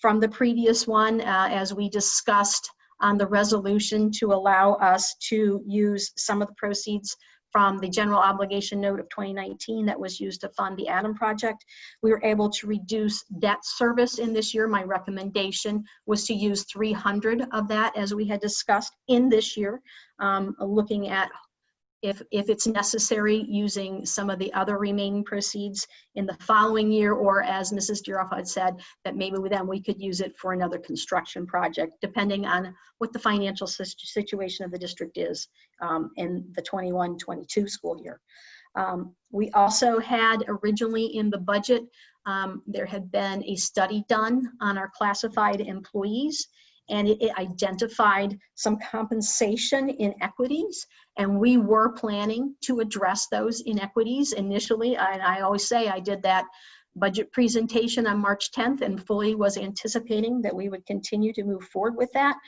from the previous one, as we discussed on the resolution, to allow us to use some of the proceeds from the general obligation note of 2019 that was used to fund the Adam project. We were able to reduce debt service in this year. My recommendation was to use 300 of that, as we had discussed, in this year, looking at if it's necessary, using some of the other remaining proceeds in the following year, or as Mrs. Giroff had said, that maybe then we could use it for another construction project, depending on what the financial situation of the district is in the 21-22 school year. We also had originally in the budget, there had been a study done on our classified employees, and it identified some compensation inequities, and we were planning to address those inequities initially. And I always say I did that budget presentation on March 10th and fully was anticipating that we would continue to move forward with that.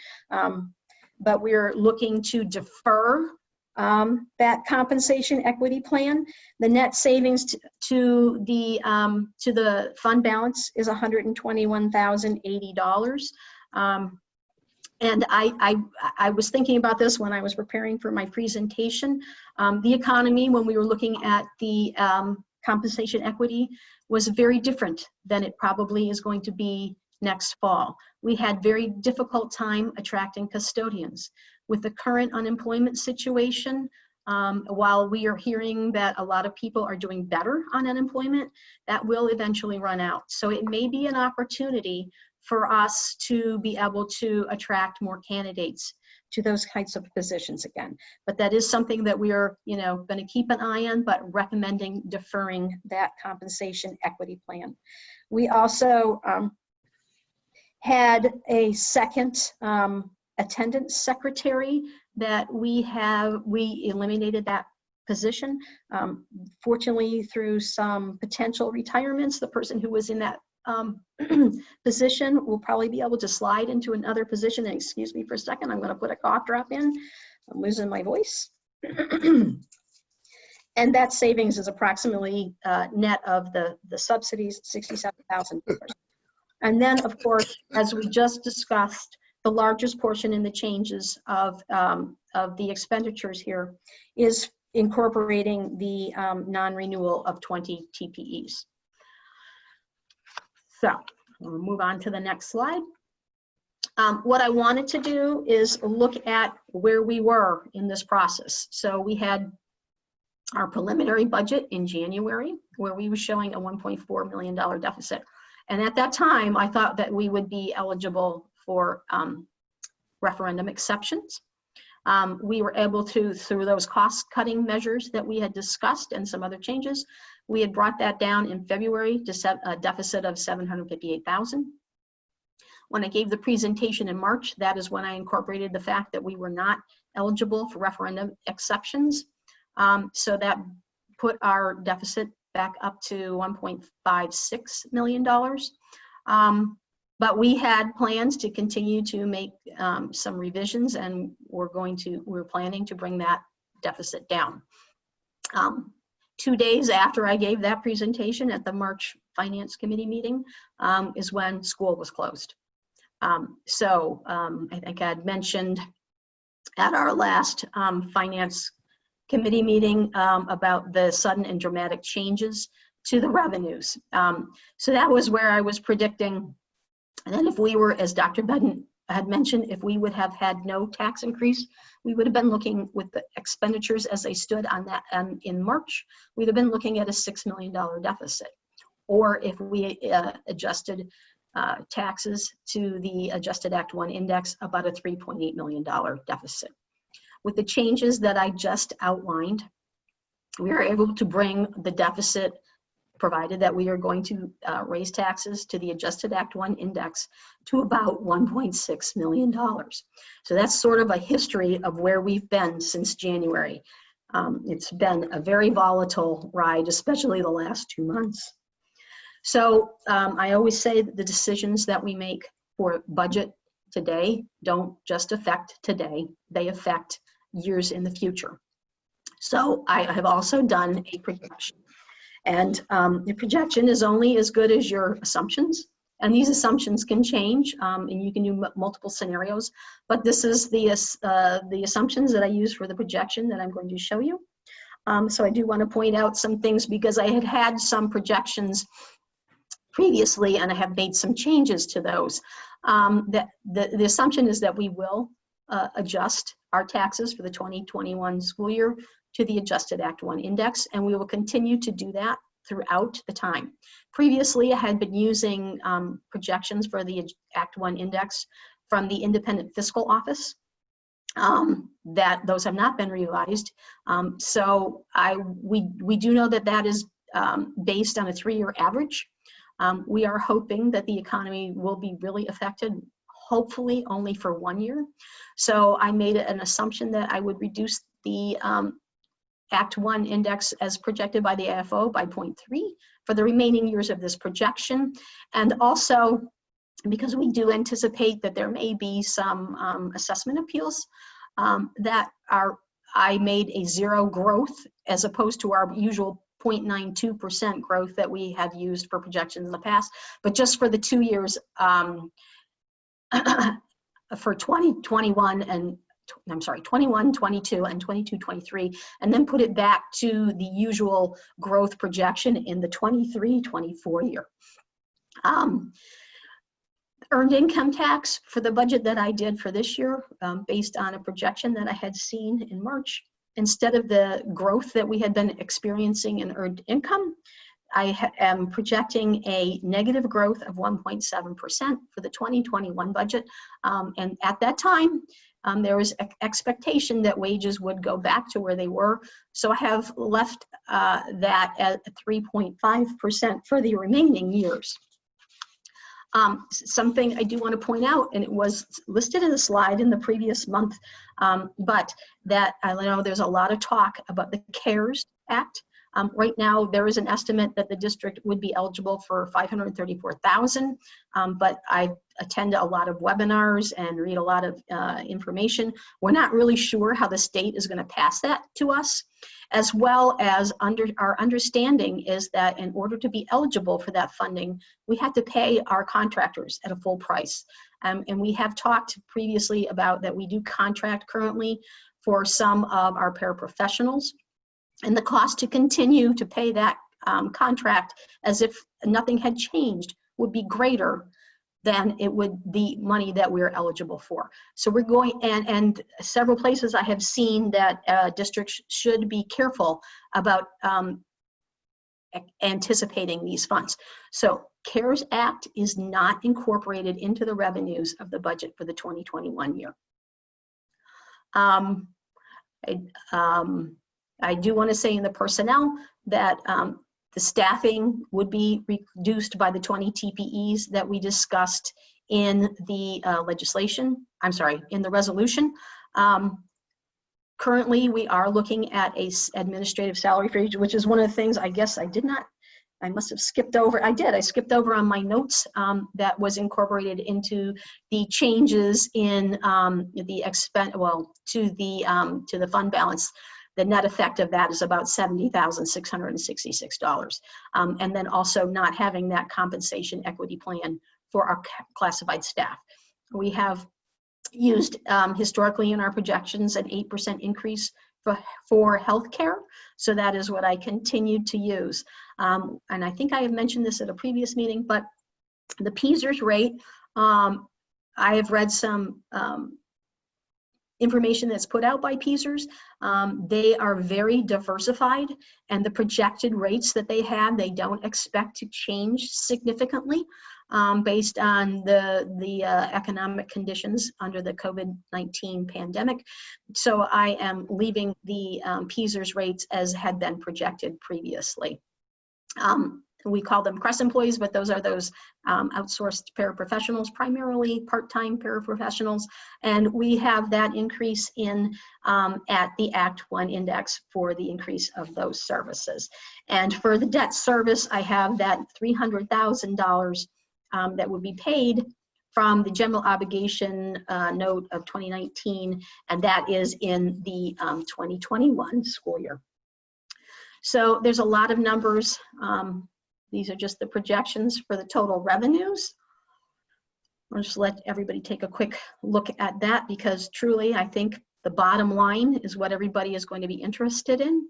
But we're looking to defer that compensation equity plan. The net savings to the fund balance is $121,080. And I was thinking about this when I was preparing for my presentation. The economy, when we were looking at the compensation equity, was very different than it probably is going to be next fall. We had very difficult time attracting custodians. With the current unemployment situation, while we are hearing that a lot of people are doing better on unemployment, that will eventually run out. So it may be an opportunity for us to be able to attract more candidates to those kinds of positions again. But that is something that we are, going to keep an eye on, but recommending deferring that compensation equity plan. We also had a second attendance secretary that we eliminated that position. Fortunately, through some potential retirements, the person who was in that position will probably be able to slide into another position. And excuse me for a second, I'm going to put a cough drop in. I'm losing my voice. And that savings is approximately net of the subsidies, $67,000. And then, of course, as we just discussed, the largest portion in the changes of the expenditures here is incorporating the non-renewal of 20 TPEs. So we'll move on to the next slide. What I wanted to do is look at where we were in this process. So we had our preliminary budget in January, where we were showing a $1.4 million deficit. And at that time, I thought that we would be eligible for referendum exceptions. We were able to, through those cost-cutting measures that we had discussed and some other changes, we had brought that down in February to a deficit of $758,000. When I gave the presentation in March, that is when I incorporated the fact that we were not eligible for referendum exceptions. So that put our deficit back up to $1.56 million. But we had plans to continue to make some revisions, and we're planning to bring that deficit down. 2 days after I gave that presentation at the March Finance Committee meeting is when school was closed. I think I had mentioned at our last Finance Committee meeting about the sudden and dramatic changes to the revenues. So that was where I was predicting. And then if we were, as Dr. Bedden had mentioned, if we would have had no tax increase, we would have been looking with the expenditures as they stood on that in March, we'd have been looking at a $6 million deficit. Or if we adjusted taxes to the adjusted Act 1 index, about a $3.8 million deficit. With the changes that I just outlined, we are able to bring the deficit, provided that we are going to raise taxes to the adjusted Act 1 index, to about $1.6 million. So that's sort of a history of where we've been since January. It's been a very volatile ride, especially the last 2 months. So I always say that the decisions that we make for budget today don't just affect today, they affect years in the future. So I have also done a projection. And the projection is only as good as your assumptions. And these assumptions can change, and you can do multiple scenarios. But this is the assumptions that I use for the projection that I'm going to show you. So I do want to point out some things, because I had some projections previously, and I have made some changes to those. The assumption is that we will adjust our taxes for the 2021 school year to the adjusted Act 1 index, and we will continue to do that throughout the time. Previously, I had been using projections for the Act 1 index from the Independent Fiscal Office. That those have not been revised. So we do know that that is based on a 3-year average. We are hoping that the economy will be really affected, hopefully only for 1 year. So I made an assumption that I would reduce the Act 1 index as projected by the AFO by 0.3 for the remaining years of this projection. And also, because we do anticipate that there may be some assessment appeals, I made a 0 growth as opposed to our usual 0.92% growth that we have used for projections in the past, but just for the 2 years for 2021 and 21, 22, and 22, 23, and then put it back to the usual growth projection in the 23, 24 year. Earned income tax for the budget that I did for this year, based on a projection that I had seen in March, instead of the growth that we had been experiencing in earned income, I am projecting a negative growth of 1.7% for the 2021 budget. And at that time, there was expectation that wages would go back to where they were. So I have left that at 3.5% for the remaining years. Something I do want to point out, and it was listed in the slide in the previous month, but that I know there's a lot of talk about the CARES Act. Right now, there is an estimate that the district would be eligible for $534,000, but I attend a lot of webinars and read a lot of information. We're not really sure how the state is going to pass that to us, as well as our understanding is that in order to be eligible for that funding, we have to pay our contractors at a full price. And we have talked previously about that we do contract currently for some of our paraprofessionals. And the cost to continue to pay that contract as if nothing had changed would be greater than it would the money that we're eligible for. So we're going, and several places I have seen that districts should be careful about anticipating these funds. So CARES Act is not incorporated into the revenues of the budget for the 2021 year. I do want to say in the personnel that the staffing would be reduced by the 20 TPEs that we discussed in the in the resolution. Currently, we are looking at a administrative salary freeze, which is one of the things I guess I must have skipped over. I skipped over on my notes that was incorporated into the changes in the to the fund balance. The net effect of that is about $70,666. And then also not having that compensation equity plan for our classified staff. We have used historically in our projections an 8% increase for healthcare. So that is what I continued to use. And I think I have mentioned this at a previous meeting, but the PSERS rate, I have read some information that's put out by PSERS. They are very diversified, and the projected rates that they have, they don't expect to change significantly based on the economic conditions under the COVID-19 pandemic. So I am leaving the PSERS rates as had been projected previously. We call them CRESS employees, but those are those outsourced paraprofessionals, primarily part-time paraprofessionals. And we have that increase in at the Act 1 index for the increase of those services. And for the debt service, I have that $300,000 that would be paid from the general obligation note of 2019, and that is in the 2021 school year. So there's a lot of numbers. These are just the projections for the total revenues. I'll just let everybody take a quick look at that, because truly I think the bottom line is what everybody is going to be interested in.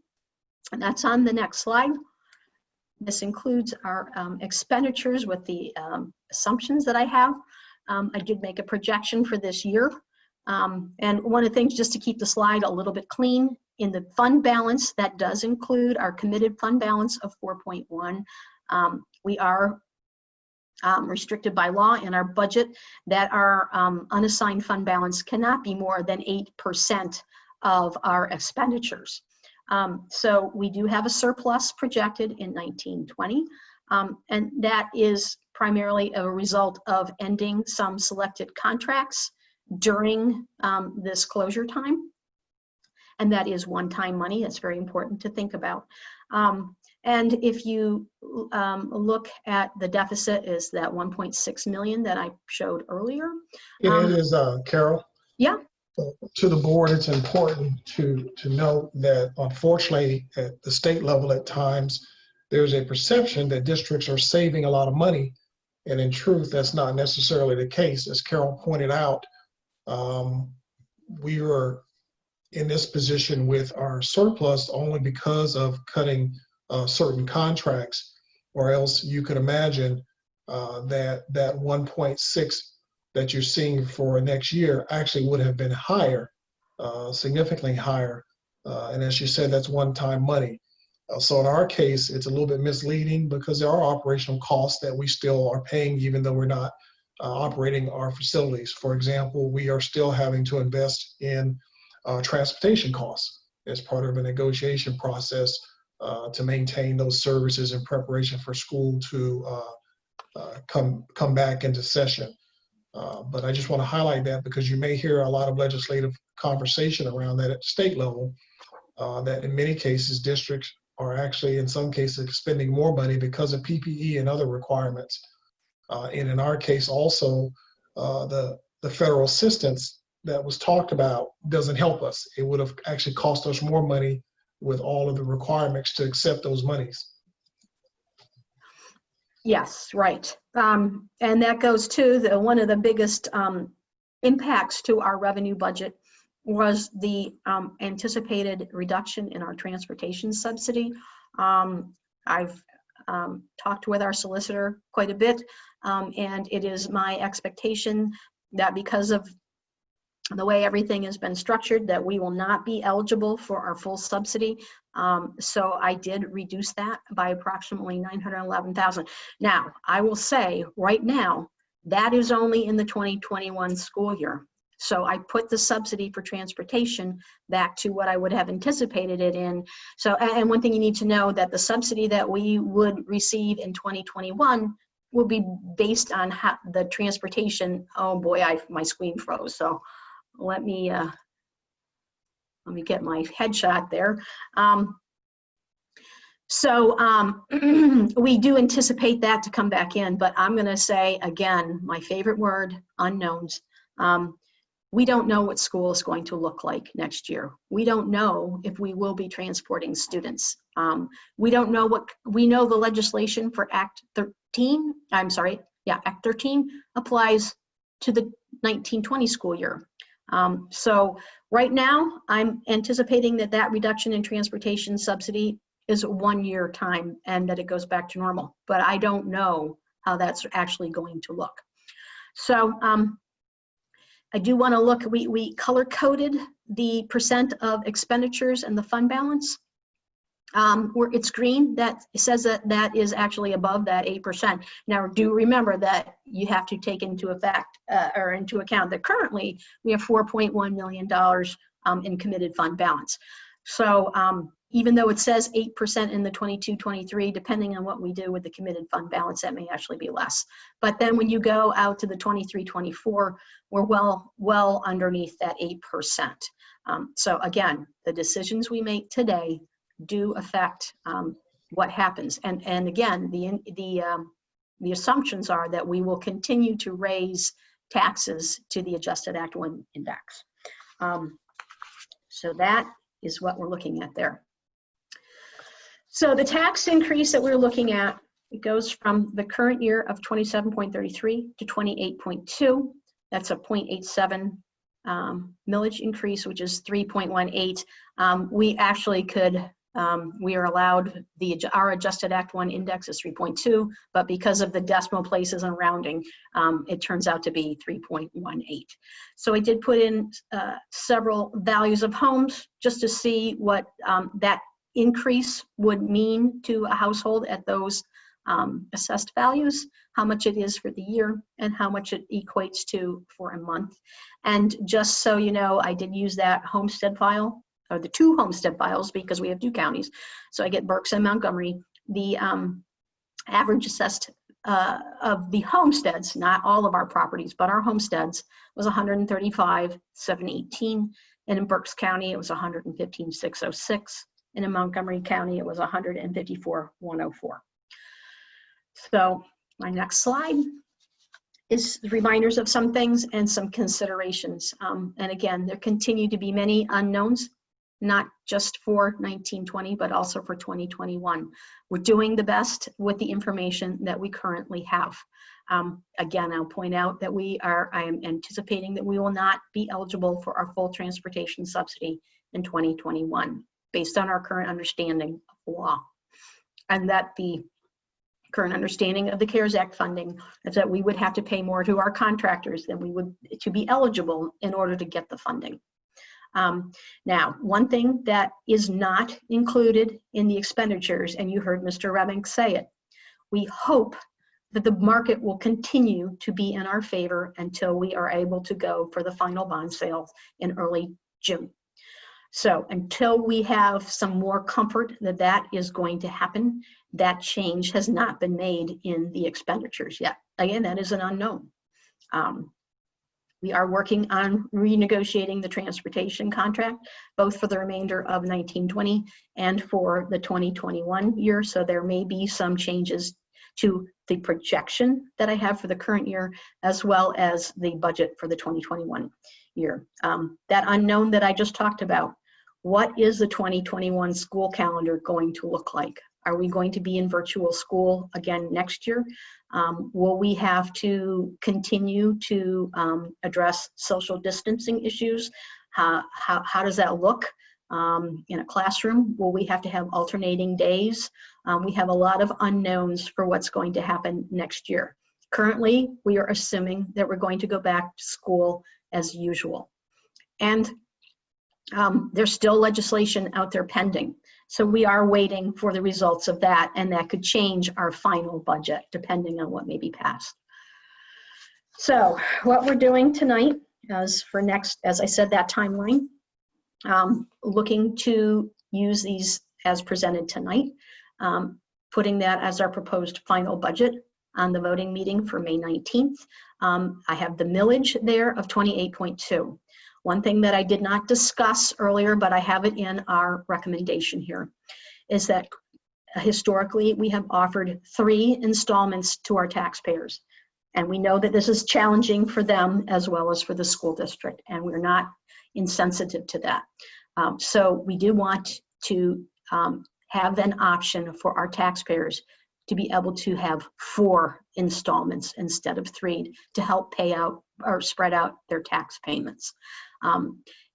And that's on the next slide. This includes our expenditures with the assumptions that I have. I did make a projection for this year. And one of the things, just to keep the slide a little bit clean, in the fund balance, that does include our committed fund balance of 4.1. We are restricted by law in our budget that our unassigned fund balance cannot be more than 8% of our expenditures. So we do have a surplus projected in 1920, and that is primarily a result of ending some selected contracts during this closure time. And that is one-time money. That's very important to think about. And if you look at the deficit, is that 1.6 million that I showed earlier. It is, Carol. Yeah. To the board, it's important to note that unfortunately at the state level at times, there's a perception that districts are saving a lot of money. And in truth, that's not necessarily the case. As Carol pointed out, we were in this position with our surplus only because of cutting certain contracts, or else you could imagine that 1.6 that you're seeing for next year actually would have been higher, significantly higher. And as you said, that's one-time money. So in our case, it's a little bit misleading because there are operational costs that we still are paying even though we're not operating our facilities. For example, we are still having to invest in transportation costs as part of a negotiation process to maintain those services in preparation for school to come back into session. But I just want to highlight that because you may hear a lot of legislative conversation around that at the state level, that in many cases districts are actually in some cases spending more money because of PPE and other requirements. And in our case also, the federal assistance that was talked about doesn't help us. It would have actually cost us more money with all of the requirements to accept those monies. Yes, right. And that goes to one of the biggest impacts to our revenue budget was the anticipated reduction in our transportation subsidy. I've talked with our solicitor quite a bit, and it is my expectation that because of the way everything has been structured, that we will not be eligible for our full subsidy. So I did reduce that by approximately $911,000. Now, I will say right now, that is only in the 2021 school year. So I put the subsidy for transportation back to what I would have anticipated it in. So, and one thing you need to know that the subsidy that we would receive in 2021 will be based on how the transportation. Oh boy, my screen froze. So let me get my headshot there. We do anticipate that to come back in, but I'm going to say again, my favorite word, unknowns. We don't know what school is going to look like next year. We don't know if we will be transporting students. We don't know we know the legislation for Act 13, Act 13 applies to the 1920 school year. So right now, I'm anticipating that reduction in transportation subsidy is a one-year time and that it goes back to normal, but I don't know how that's actually going to look. So I do want to look, we color coded the percent of expenditures and the fund balance. Where it's green, that says that is actually above that 8%. Now, do remember that you have to take into account that currently we have $4.1 million in committed fund balance. So even though it says 8% in the 22-23, depending on what we do with the committed fund balance, that may actually be less. But then when you go out to the 23-24, we're well underneath that 8%. So again, the decisions we make today do affect what happens. And again, the assumptions are that we will continue to raise taxes to the adjusted Act 1 index. So that is what we're looking at there. So the tax increase that we're looking at, it goes from the current year of 27.33 to 28.2. That's a 0.87 millage increase, which is 3.18. We actually could, we are allowed, our adjusted Act 1 index is 3.2, but because of the decimal places and rounding, it turns out to be 3.18. So I did put in several values of homes just to see what that increase would mean to a household at those assessed values, how much it is for the year, and how much it equates to for a month. And just so you know, I did use that homestead file, or the two homestead files, because we have two counties. So I get Berks and Montgomery. The average assessed of the homesteads, not all of our properties, but our homesteads, was 135,718. And in Berks County, it was 115,606. And in Montgomery County, it was 154,104. So my next slide is reminders of some things and some considerations. And again, there continue to be many unknowns, not just for 1920, but also for 2021. We're doing the best with the information that we currently have. Again, I'll point out that I am anticipating that we will not be eligible for our full transportation subsidy in 2021, based on our current understanding of the law. And that the current understanding of the CARES Act funding is that we would have to pay more to our contractors than we would to be eligible in order to get the funding. Now, one thing that is not included in the expenditures, and you heard Mr. Remick say it, we hope that the market will continue to be in our favor until we are able to go for the final bond sale in early June. So until we have some more comfort that that is going to happen, that change has not been made in the expenditures yet. Again, that is an unknown. We are working on renegotiating the transportation contract, both for the remainder of 1920 and for the 2021 year. So there may be some changes to the projection that I have for the current year, as well as the budget for the 2021 year. That unknown that I just talked about, what is the 2021 school calendar going to look like? Are we going to be in virtual school again next year? Will we have to continue to address social distancing issues? How does that look in a classroom? Will we have to have alternating days? We have a lot of unknowns for what's going to happen next year. Currently, we are assuming that we're going to go back to school as usual. And there's still legislation out there pending. So we are waiting for the results of that, and that could change our final budget depending on what may be passed. So what we're doing tonight is for next, as I said, that timeline, looking to use these as presented tonight, putting that as our proposed final budget on the voting meeting for May 19th. I have the millage there of 28.2. One thing that I did not discuss earlier, but I have it in our recommendation here, is that historically we have offered 3 installments to our taxpayers. And we know that this is challenging for them as well as for the school district, and we're not insensitive to that. So we do want to have an option for our taxpayers to be able to have 4 installments instead of 3 to help pay out or spread out their tax payments.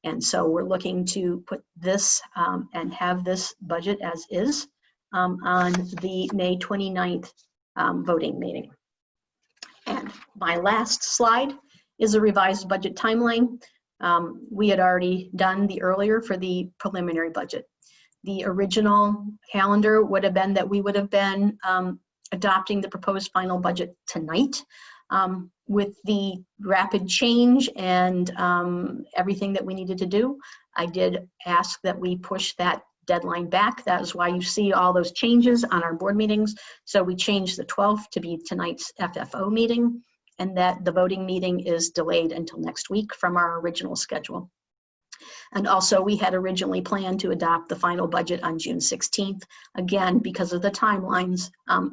And so we're looking to put this and have this budget as is on the May 29th voting meeting. And my last slide is a revised budget timeline. We had already done the earlier for the preliminary budget. The original calendar would have been that we would have been adopting the proposed final budget tonight. With the rapid change and everything that we needed to do, I did ask that we push that deadline back. That is why you see all those changes on our board meetings. So we changed the 12th to be tonight's FFO meeting, and that the voting meeting is delayed until next week from our original schedule. And also, we had originally planned to adopt the final budget on June 16th. Again, because of the timelines,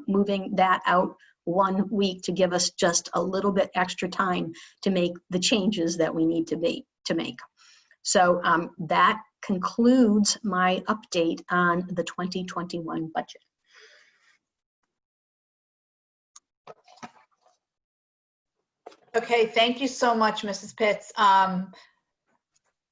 moving that out 1 week to give us just a little bit extra time to make the changes that we need to make. So that concludes my update on the 2021 budget. Okay, thank you so much, Mrs. Pitts.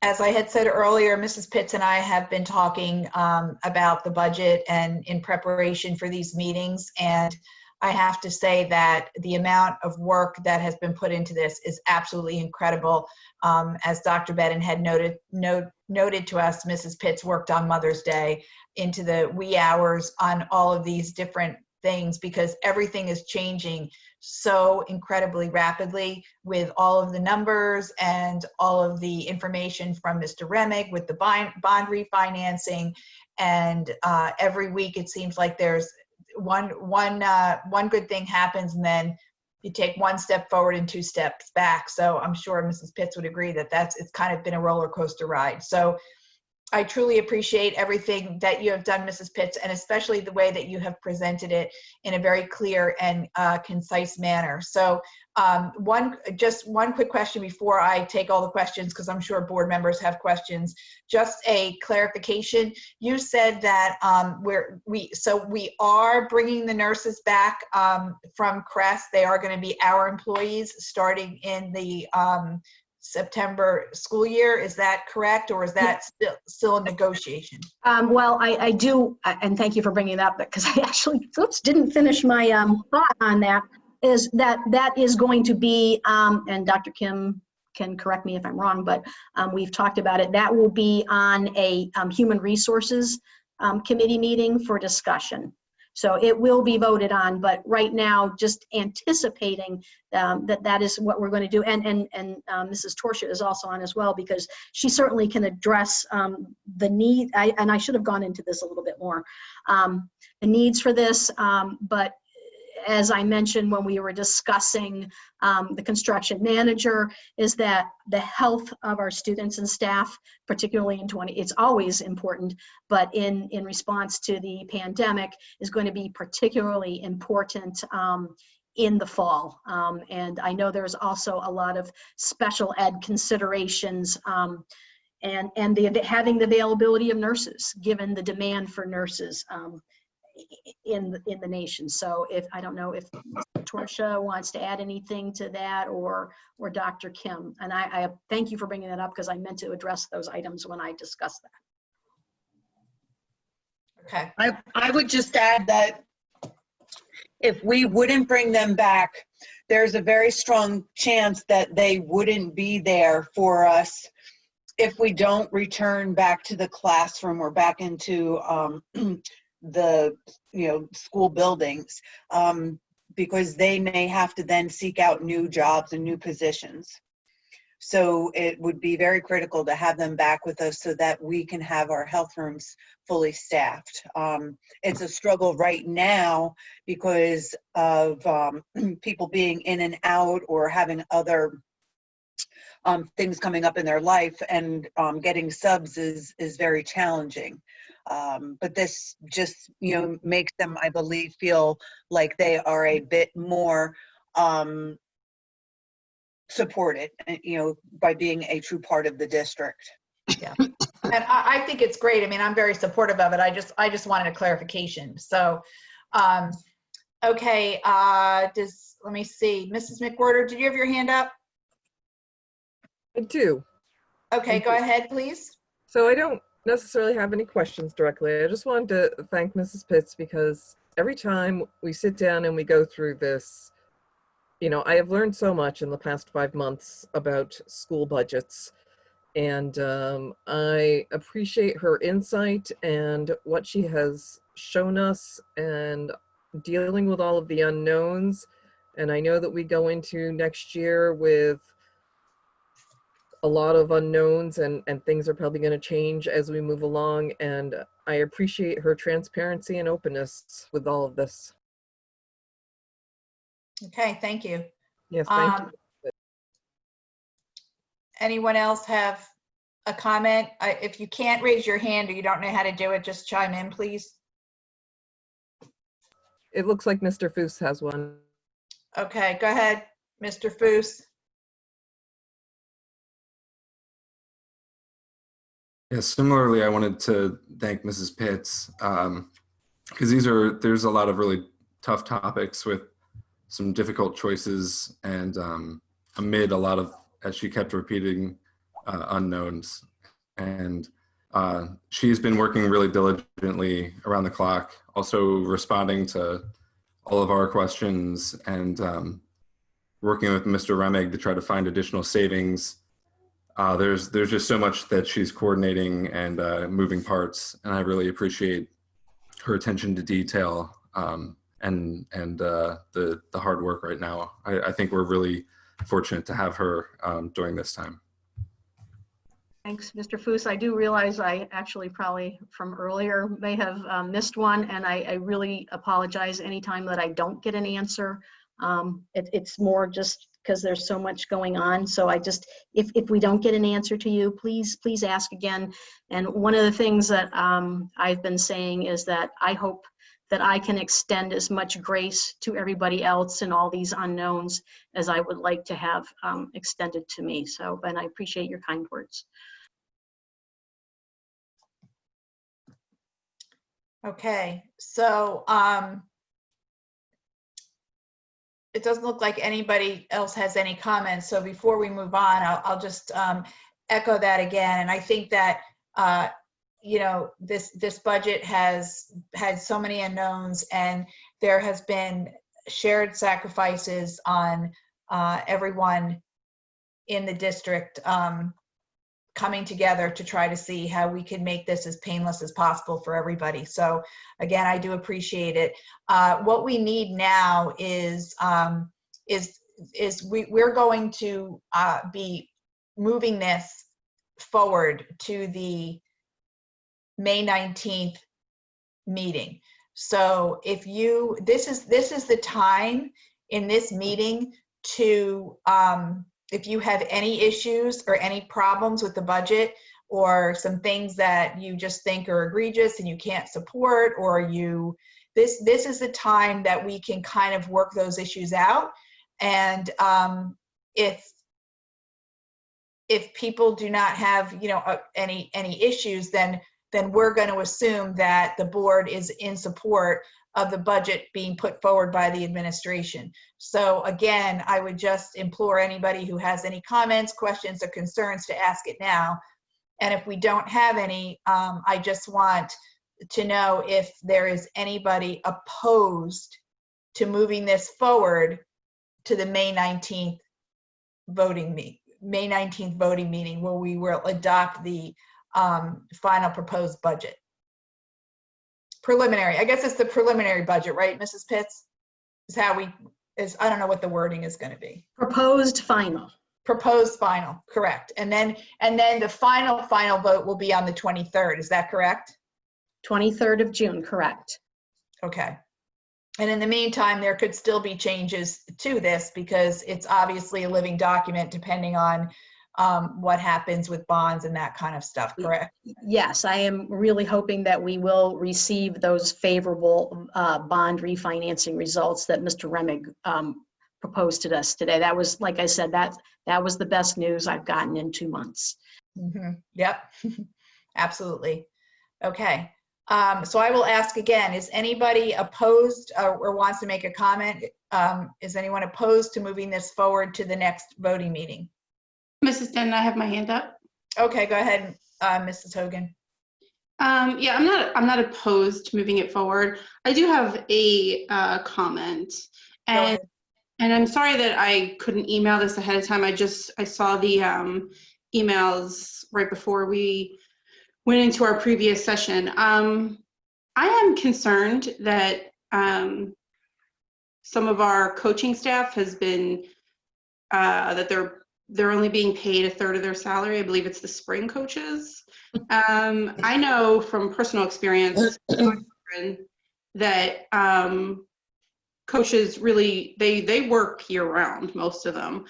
As I had said earlier, Mrs. Pitts and I have been talking about the budget and in preparation for these meetings, and I have to say that the amount of work that has been put into this is absolutely incredible. As Dr. Bedden had noted to us, Mrs. Pitts worked on Mother's Day into the wee hours on all of these different things because everything is changing so incredibly rapidly with all of the numbers and all of the information from Mr. Remig with the bond refinancing. And every week it seems like there's one good thing happens, and then you take 1 step forward and 2 steps back. So I'm sure Mrs. Pitts would agree that it's kind of been a roller coaster ride. So I truly appreciate everything that you have done, Mrs. Pitts, and especially the way that you have presented it in a very clear and concise manner. So just one quick question before I take all the questions, because I'm sure board members have questions. Just a clarification. You said that we are bringing the nurses back from CREST. They are going to be our employees starting in the September school year. Is that correct, or is that still a negotiation? Well, I do, and thank you for bringing it up, because I actually didn't finish my thought on that, is that is going to be, and Dr. Kim can correct me if I'm wrong, but we've talked about it, that will be on a human resources committee meeting for discussion. So it will be voted on, but right now, just anticipating that is what we're going to do. And Mrs. Torsia is also on as well, because she certainly can address the need. And I should have gone into this a little bit more, the needs for this. But as I mentioned when we were discussing the construction manager, is that the health of our students and staff, particularly in it's always important, but in response to the pandemic, is going to be particularly important in the fall. And I know there's also a lot of special ed considerations and having the availability of nurses, given the demand for nurses in the nation. So I don't know if Torsia wants to add anything to that, or Dr. Kim. And I thank you for bringing that up, because I meant to address those items when I discussed that. Okay. I would just add that if we wouldn't bring them back, there's a very strong chance that they wouldn't be there for us if we don't return back to the classroom or back into the school buildings, because they may have to then seek out new jobs and new positions. So it would be very critical to have them back with us so that we can have our health rooms fully staffed. It's a struggle right now because of people being in and out or having other things coming up in their life, and getting subs is very challenging. But this just, makes them, I believe, feel like they are a bit more supported, by being a true part of the district. Yeah, and I think it's great. I mean, I'm very supportive of it. I just wanted a clarification. So, okay, let me see. Mrs. McWhorter, did you have your hand up? I do. Okay, go ahead, please. So I don't necessarily have any questions directly. I just wanted to thank Mrs. Pitts, because every time we sit down and we go through this, I have learned so much in the past 5 months about school budgets, and I appreciate her insight and what she has shown us and dealing with all of the unknowns. And I know that we go into next year with a lot of unknowns, and things are probably going to change as we move along. And I appreciate her transparency and openness with all of this. Okay, thank you. Yes, thank you. Anyone else have a comment? If you can't raise your hand or you don't know how to do it, just chime in, please. It looks like Mr. Foose has one. Okay, go ahead, Mr. Foose. Yeah, similarly, I wanted to thank Mrs. Pitts because there's a lot of really tough topics with some difficult choices, and amid a lot of, as she kept repeating, unknowns. And she's been working really diligently around the clock, also responding to all of our questions, and working with Mr. Remig to try to find additional savings. There's just so much that she's coordinating and moving parts, and I really appreciate her attention to detail and the hard work right now. I think we're really fortunate to have her during this time. Thanks, Mr. Foose. I do realize I actually probably from earlier may have missed one, and I really apologize anytime that I don't get an answer. It's more just because there's so much going on. So I just, if we don't get an answer to you, please ask again. And one of the things that I've been saying is that I hope that I can extend as much grace to everybody else in all these unknowns as I would like to have extended to me. So, and I appreciate your kind words. Okay, so it doesn't look like anybody else has any comments. So before we move on, I'll just echo that again. And I think that this budget has had so many unknowns, and there has been shared sacrifices on everyone in the district coming together to try to see how we can make this as painless as possible for everybody. So again, I do appreciate it. What we need now is we're going to be moving this forward to the May 19th meeting. So if this is the time in this meeting to if you have any issues or any problems with the budget, or some things that you just think are egregious and you can't support, or this is the time that we can kind of work those issues out. And if people do not have any issues, then we're going to assume that the board is in support of the budget being put forward by the administration. So again, I would just implore anybody who has any comments, questions, or concerns to ask it now. And if we don't have any, I just want to know if there is anybody opposed to moving this forward to the May 19th voting meeting, where we will adopt the final proposed budget. Preliminary, I guess it's the preliminary budget, right, Mrs. Pitts? I don't know what the wording is going to be. Proposed final. Proposed final, correct. And then the final vote will be on the 23rd, is that correct? 23rd of June, correct. Okay. And in the meantime, there could still be changes to this because it's obviously a living document depending on what happens with bonds and that kind of stuff, correct? Yes, I am really hoping that we will receive those favorable bond refinancing results that Mr. Remig proposed to us today. That was, like I said, that was the best news I've gotten in 2 months. Mm-hmm. Yep, absolutely. Okay, so I will ask again, is anybody opposed or wants to make a comment? Is anyone opposed to moving this forward to the next voting meeting? Mrs. Denton, I have my hand up. Okay, go ahead, Mrs. Hogan. Yeah, I'm not opposed to moving it forward. I do have a comment, and And I'm sorry that I couldn't email this ahead of time. I saw the emails right before we went into our previous session. I am concerned that some of our coaching staff has been, that they're only being paid a third of their salary. I believe it's the spring coaches. I know from personal experience that coaches really, they work year round, most of them.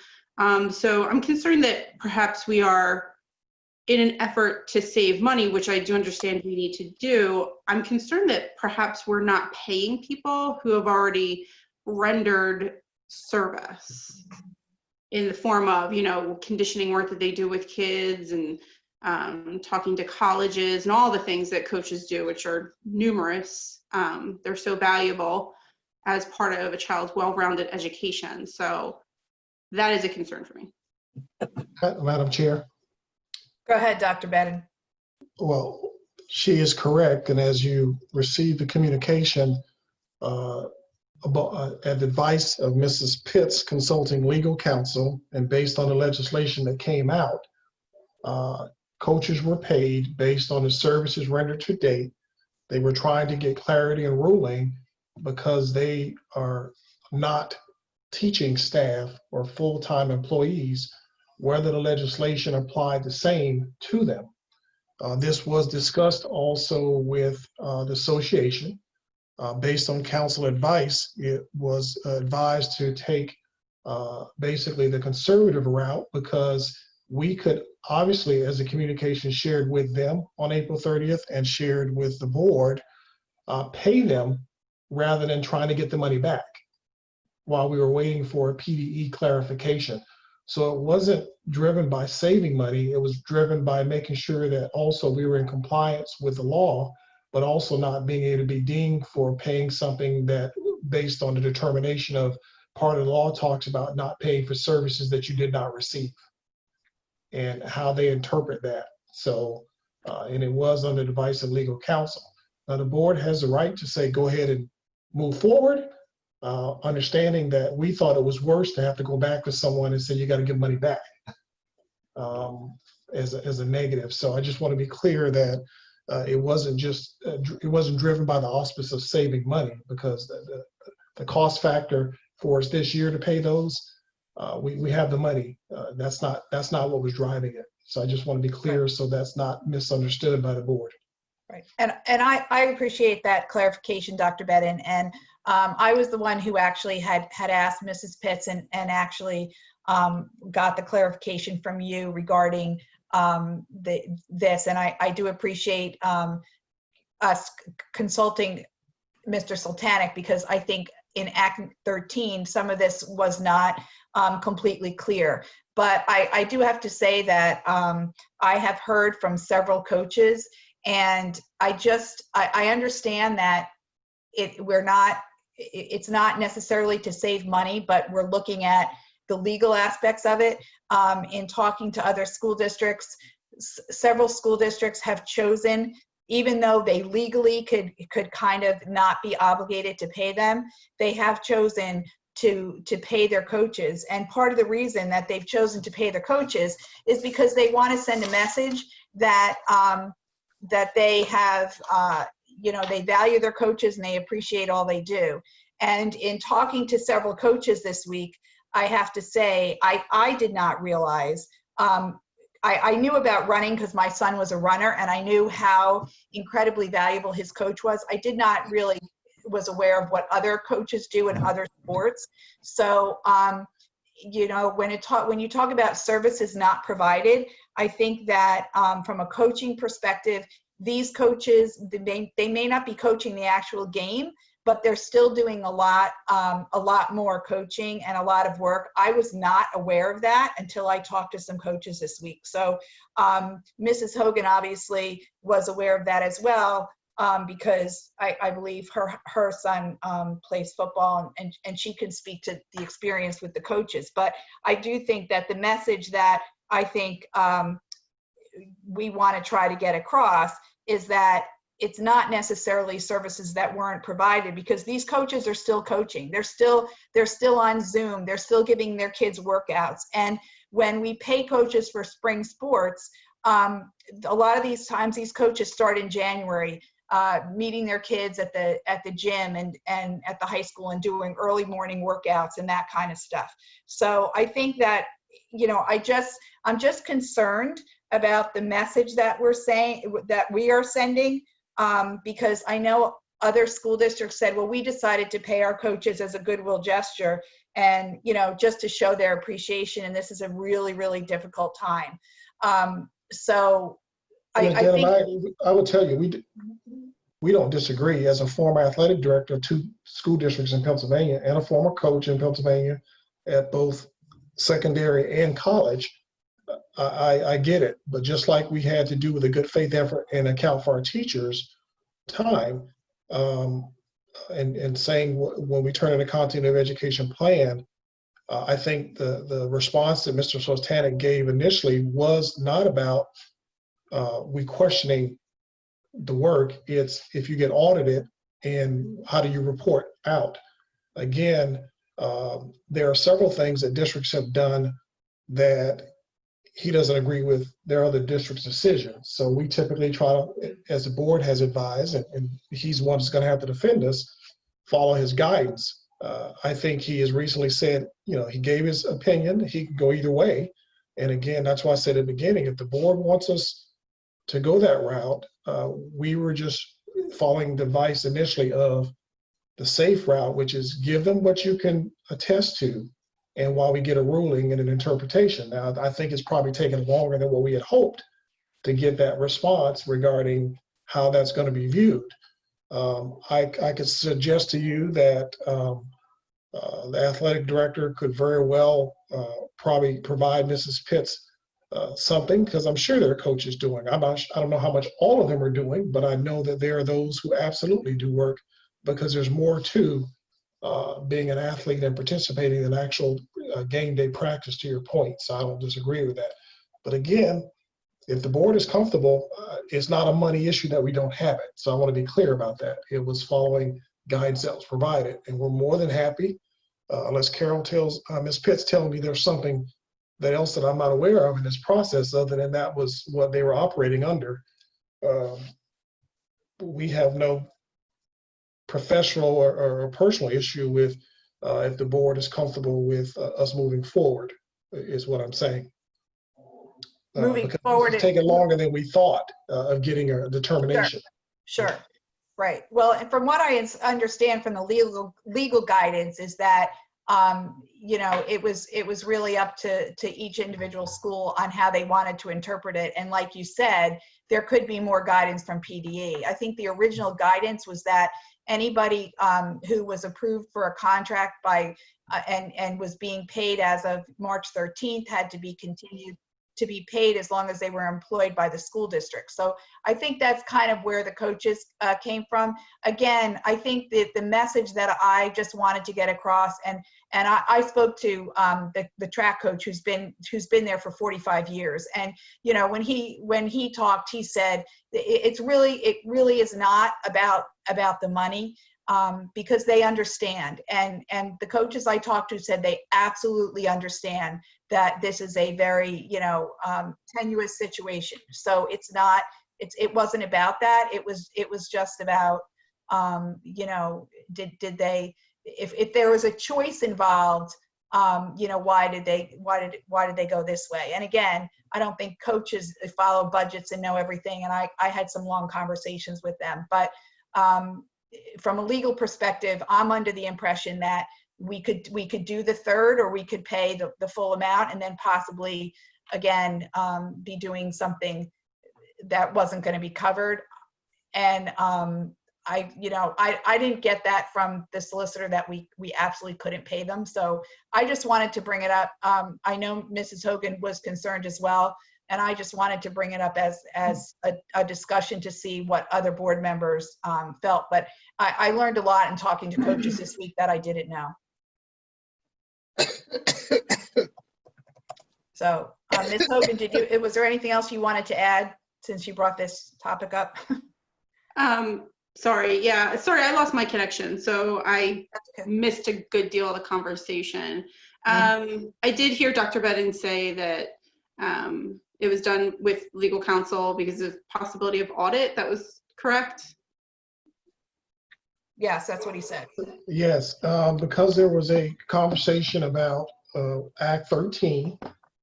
So I'm concerned that perhaps we are, in an effort to save money, which I do understand we need to do, I'm concerned that perhaps we're not paying people who have already rendered service in the form of, conditioning work that they do with kids and talking to colleges and all the things that coaches do, which are numerous. They're so valuable as part of a child's well-rounded education. So that is a concern for me. Madam Chair. Go ahead, Dr. Bedden. Well, she is correct. And as you receive the communication at the advice of Mrs. Pitts, consulting legal counsel, and based on the legislation that came out, coaches were paid based on the services rendered to date. They were trying to get clarity and ruling because they are not teaching staff or full-time employees, whether the legislation applied the same to them. This was discussed also with the association. Based on council advice, it was advised to take basically the conservative route, because we could obviously, as the communication shared with them on April 30th and shared with the board, pay them rather than trying to get the money back while we were waiting for a PDE clarification. So it wasn't driven by saving money, it was driven by making sure that also we were in compliance with the law, but also not being able to be dinged for paying something that, based on the determination of part of the law, talks about not paying for services that you did not receive and how they interpret that. So, and it was under the advice of legal counsel. Now the board has the right to say, go ahead and move forward, understanding that we thought it was worse to have to go back to someone and say, you got to give money back as a negative. So I just want to be clear that it wasn't driven by the auspice of saving money, because the cost factor for us this year to pay those, we have the money. That's not what was driving it. So I just want to be clear so that's not misunderstood by the board. Right. And I appreciate that clarification, Dr. Bedden. And I was the one who actually had asked Mrs. Pitts and actually got the clarification from you regarding this. And I do appreciate us consulting Mr. Sultanic, because I think in Act 13, some of this was not completely clear. But I do have to say that I have heard from several coaches, and I understand that it's not necessarily to save money, but we're looking at the legal aspects of it. In talking to other school districts, several school districts have chosen, even though they legally could kind of not be obligated to pay them, they have chosen to pay their coaches. And part of the reason that they've chosen to pay their coaches is because they want to send a message that that they have, they value their coaches and they appreciate all they do. And in talking to several coaches this week, I have to say, I did not realize, I knew about running because my son was a runner, and I knew how incredibly valuable his coach was. I did not really was aware of what other coaches do in other sports. So, when you talk about services not provided, I think that from a coaching perspective, these coaches, they may not be coaching the actual game, but they're still doing a lot more coaching and a lot of work. I was not aware of that until I talked to some coaches this week. So Mrs. Hogan obviously was aware of that as well, because I believe her son plays football, and she can speak to the experience with the coaches. But I do think that the message that I think we want to try to get across is that it's not necessarily services that weren't provided, because these coaches are still coaching. They're still on Zoom. They're still giving their kids workouts. And when we pay coaches for spring sports, a lot of these times these coaches start in January, meeting their kids at the gym and at the high school and doing early morning workouts and that kind of stuff. So I think that, you know, I'm just concerned about the message that we are sending, because I know other school districts said, well, we decided to pay our coaches as a goodwill gesture and, you know, just to show their appreciation. And this is a really, really difficult time. So I think I would tell you, we don't disagree. As a former athletic director of 2 school districts in Pennsylvania and a former coach in Pennsylvania at both secondary and college, I get it. But just like we had to do with a good faith effort and account for our teachers' time, and saying when we turn in a continuity of education plan, I think the response that Mr. Sostanek gave initially was not about we questioning the work. It's if you get audited, and how do you report out? Again, there are several things that districts have done that he doesn't agree with their other district's decisions. So we typically try to, as the board has advised, and he's one that's going to have to defend us, follow his guidance. I think he has recently said, you know, he gave his opinion. He can go either way. And again, that's why I said at the beginning, if the board wants us to go that route, we were just following the advice initially of the safe route, which is give them what you can attest to, and while we get a ruling and an interpretation. Now, I think it's probably taken longer than what we had hoped to get that response regarding how that's going to be viewed. I could suggest to you that the athletic director could very well probably provide Mrs. Pitts something, because I'm sure there are coaches doing. I don't know how much all of them are doing, but I know that there are those who absolutely do work, because there's more to being an athlete and participating in actual game day practice, to your point. So I don't disagree with that. But again, if the board is comfortable, it's not a money issue that we don't have it. So I want to be clear about that. It was following guidance that was provided, and we're more than happy, unless Carol tells, Ms. Pitts telling me there's something that else that I'm not aware of in this process, other than that was what they were operating under. We have no professional or personal issue with if the board is comfortable with us moving forward, is what I'm saying. Moving forward, it's taken longer than we thought of getting a determination. Sure. Right. Well, and from what I understand from the legal guidance is that you know, it was really up to each individual school on how they wanted to interpret it. And like you said, there could be more guidance from PDE. I think the original guidance was that anybody who was approved for a contract by and was being paid as of March 13th had to be continued to be paid as long as they were employed by the school district. So I think that's kind of where the coaches came from. Again, I think that the message that I just wanted to get across, and I spoke to the track coach who's been there for 45 years, and you know, when he talked, he said it really is not about the money. Because they understand, and the coaches I talked to said they absolutely understand that this is a very, you know, tenuous situation. So it wasn't about that. It was just about, you know, did they, if there was a choice involved, you know, why did they go this way? And again, I don't think coaches follow budgets and know everything. And I had some long conversations with them, but from a legal perspective, I'm under the impression that we could do the third, or we could pay the full amount and then possibly again be doing something that wasn't going to be covered. And I didn't get that from the solicitor that we absolutely couldn't pay them. So I just wanted to bring it up. I know Mrs. Hogan was concerned as well. And I just wanted to bring it up as a discussion to see what other board members felt. But I learned a lot in talking to coaches this week that I didn't know. So, Ms. Hogan, was there anything else you wanted to add since you brought this topic up? Sorry, yeah, sorry, I lost my connection, so I That's okay. missed a good deal of the conversation. I did hear Dr. Bedin say that it was done with legal counsel because of possibility of audit. That was correct? Yes, that's what he said. Yes, because there was a conversation about Act 13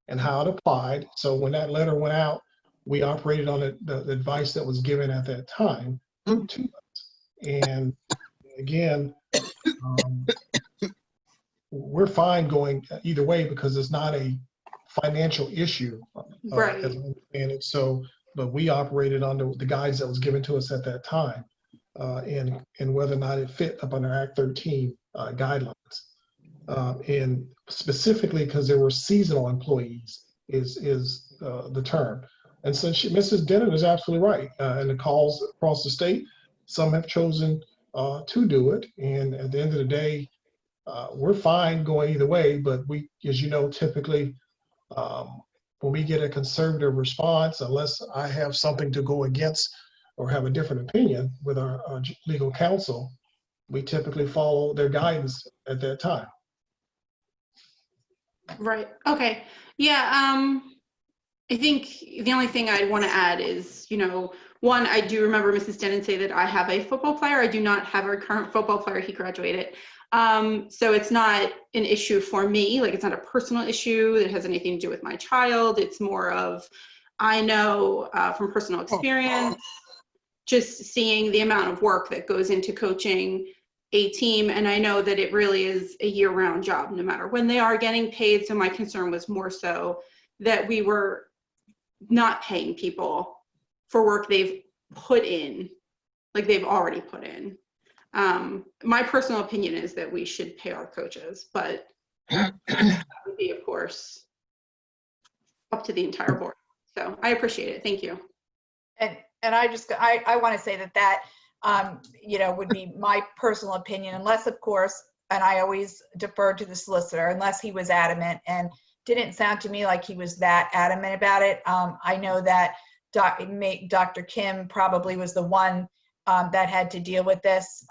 and how it applied. So when that letter went out, we operated on the advice that was given at that time to us. And again, we're fine going either way because it's not a financial issue. Right. As I understand it. So, but we operated under the guides that was given to us at that time, and whether or not it fit up under Act 13 guidelines. And specifically because there were seasonal employees is the term. And so Mrs. Denton is absolutely right. And the calls across the state, some have chosen to do it. And at the end of the day, we're fine going either way, but we, as you know, typically when we get a conservative response, unless I have something to go against or have a different opinion with our legal counsel, we typically follow their guidance at that time. Right. Okay. Yeah. I think the only thing I'd want to add is, you know, one, I do remember Mrs. Denon say that I have a football player. I do not have a current football player. He graduated. So it's not an issue for me. Like, it's not a personal issue that has anything to do with my child. It's more of, I know from personal experience, just seeing the amount of work that goes into coaching a team. And I know that it really is a year-round job, no matter when they are getting paid. So my concern was more so that we were not paying people for work they've put in, like they've already put in. My personal opinion is that we should pay our coaches, but that would be, of course, up to the entire board. So I appreciate it. Thank you. And I want to say that you know, would be my personal opinion, unless, of course, and I always defer to the solicitor, unless he was adamant, and didn't sound to me like he was that adamant about it. I know that Dr. Kim probably was the one that had to deal with this.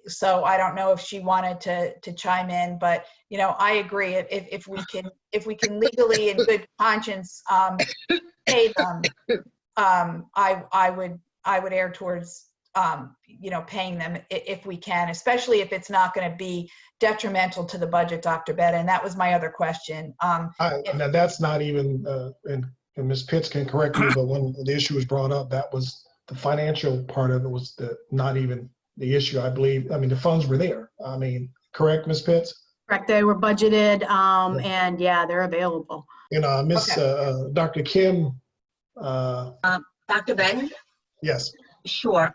So I don't know if she wanted to chime in, but you know, I agree. If we can legally in good conscience pay them, I would err towards you know, paying them if we can, especially if it's not going to be detrimental to the budget, Dr. Betta. And that was my other question. Now that's not even, and Ms. Pitts can correct me, but when the issue was brought up, that was the financial part of it was not even the issue, I believe. I mean, the funds were there. I mean, correct, Ms. Pitts? Correct, they were budgeted, and yeah, they're available. And Dr. Kim. Dr. Ben? Yes. Sure.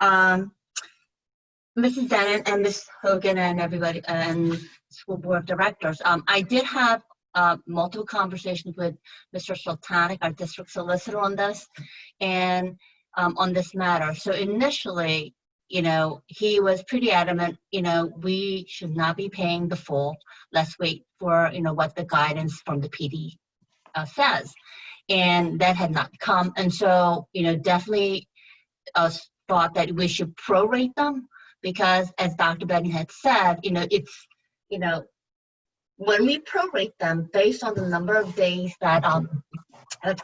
Mrs. Denon and Ms. Hogan and everybody and school board of directors. I did have multiple conversations with Mr. Sultanic, our district solicitor, on this and on this matter. So initially, you know, he was pretty adamant, you know, we should not be paying the full. Let's wait for, you know, what the guidance from the PD says. And that had not come. And so, you know, definitely thought that we should prorate them because, as Dr. Benny had said, you know, it's, you know, when we prorate them based on the number of days that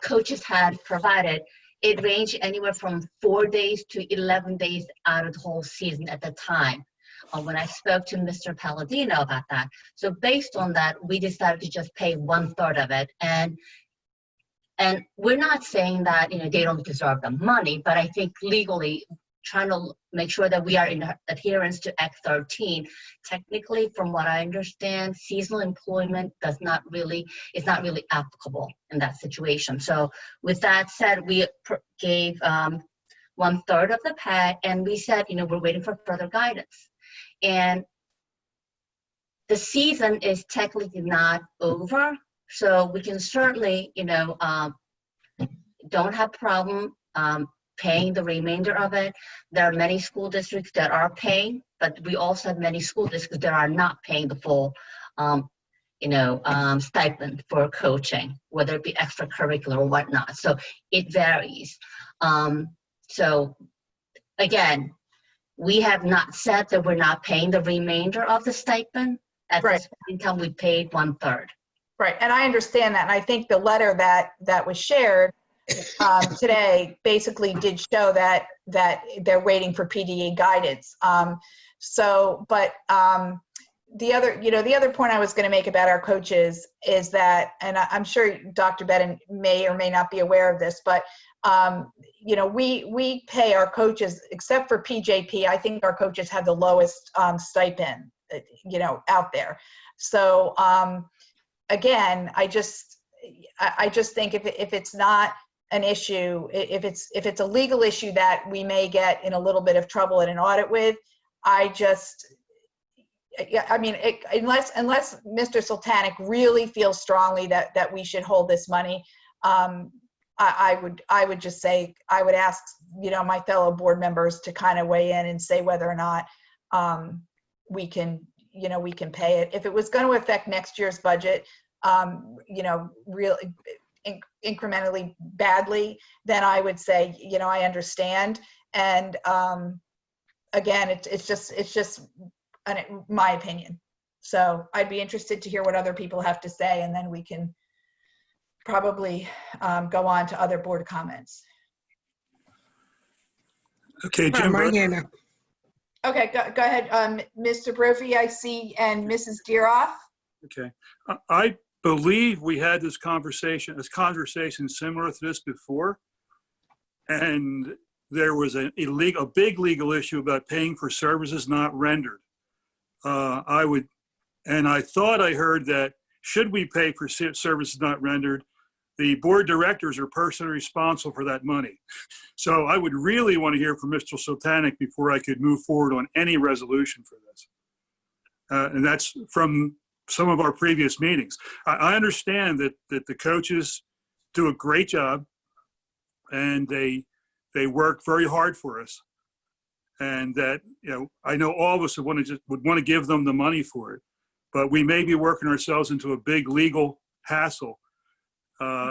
coaches had provided, it ranged anywhere from 4 days to 11 days out of the whole season at the time. When I spoke to Mr. Palladino about that. So based on that, we decided to just pay 1/3 of it. And we're not saying that, you know, they don't deserve the money, but I think legally trying to make sure that we are in adherence to Act 13. Technically, from what I understand, seasonal employment is not really applicable in that situation. So with that said, we gave 1/3 of the pay, and we said, you know, we're waiting for further guidance. And the season is technically not over. So we can certainly, you know, don't have problem paying the remainder of it. There are many school districts that are paying, but we also have many school districts that are not paying the full, you know, stipend for coaching, whether it be extracurricular or whatnot. So it varies. So again, we have not said that we're not paying the remainder of the stipend. At Right. this point in time, we paid 1/3. Right, and I understand that, and I think the letter that was shared today basically did show that they're waiting for PDE guidance. The other point I was going to make about our coaches is that, and I'm sure Dr. Bedden may or may not be aware of this, but we pay our coaches, except for PJP. I think our coaches have the lowest stipend, out there. So again, I just think if it's not an issue, if it's a legal issue that we may get in a little bit of trouble in an audit with, unless Mr. Sultanic really feels strongly that we should hold this money, I would just say, I would ask, my fellow board members to kind of weigh in and say whether or not we can pay it. If it was going to affect next year's budget, really incrementally badly, then I would say, I understand. And again, it's just my opinion. So I'd be interested to hear what other people have to say, and then we can probably go on to other board comments. Okay, Jim. My hand up. Okay, go ahead, Mr. Brophy, I see, and Mrs. Deeroff. Okay, I believe we had this conversation similar to this before, and there was a big legal issue about paying for services not rendered. I thought I heard that should we pay for services not rendered, the board directors are personally responsible for that money. So I would really want to hear from Mr. Sultanic before I could move forward on any resolution for this. And that's from some of our previous meetings. I understand that the coaches do a great job, and they work very hard for us. And that, I know all of us would want to give them the money for it, but we may be working ourselves into a big legal hassle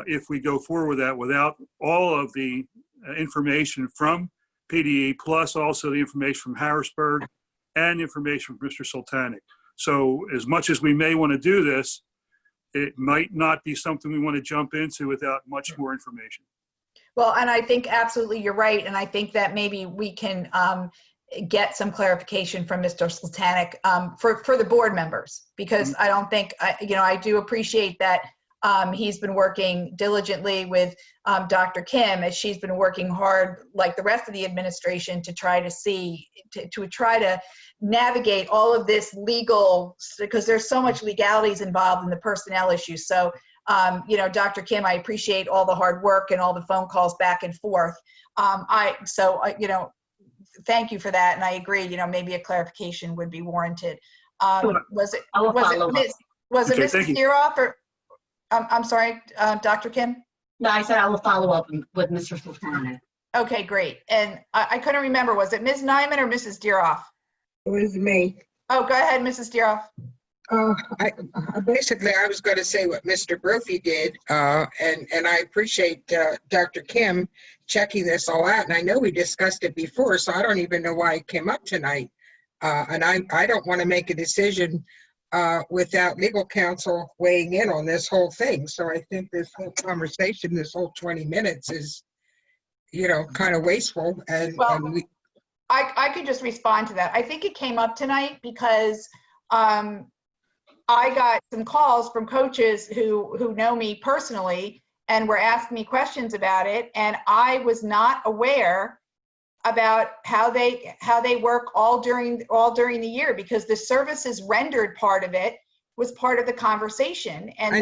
if we go forward with that without all of the information from PDE, plus also the information from Harrisburg and information from Mr. Sultanic. So as much as we may want to do this, it might not be something we want to jump into without much more information. Well, and I think absolutely you're right. And I think that maybe we can get some clarification from Mr. Sultanic for the board members, because I don't think, I do appreciate that he's been working diligently with Dr. Kim, as she's been working hard, like the rest of the administration, to try to navigate all of this legal, because there's so much legalities involved in the personnel issues. So, Dr. Kim, I appreciate all the hard work and all the phone calls back and forth. Thank you for that. And I agree, maybe a clarification would be warranted. Was it Mrs. Deeroff or, I'm sorry, Dr. Kim? No, I said I will follow up with Mr. Sultanic. Okay, great. And I couldn't remember, was it Ms. Nyman or Mrs. Deeroff? It was me. Oh, go ahead, Mrs. Deeroff. Basically, I was going to say what Mr. Brophy did, and I appreciate Dr. Kim checking this all out. And I know we discussed it before, so I don't even know why it came up tonight. And I don't want to make a decision without legal counsel weighing in on this whole thing. So I think this whole conversation, this whole 20 minutes is, kind of wasteful. And, well, I could just respond to that. I think it came up tonight because I got some calls from coaches who know me personally and were asking me questions about it, and I was not aware about how they work all during the year, because the services rendered part of it was part of the conversation. And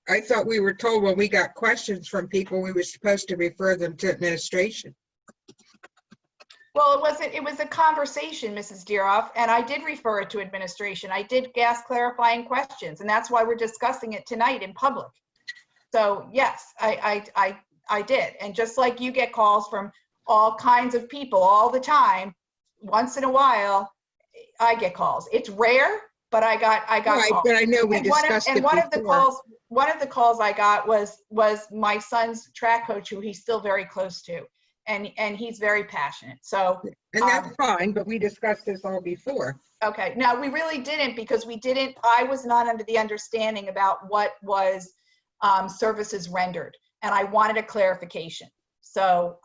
I thought we were told when we got questions from people, we were supposed to refer them to administration. Well, it was a conversation, Mrs. Deeroff, and I did refer it to administration. I did ask clarifying questions, and that's why we're discussing it tonight in public. So yes, I did. And just like you get calls from all kinds of people all the time, once in a while, I get calls. It's rare, but I got right, calls. But I know we discussed it before. One of the calls I got was my son's track coach, who he's still very close to. and he's very passionate. So, And that's fine, but we discussed this all before. okay, no, we really didn't, because I was not under the understanding about what was services rendered, and I wanted a clarification. So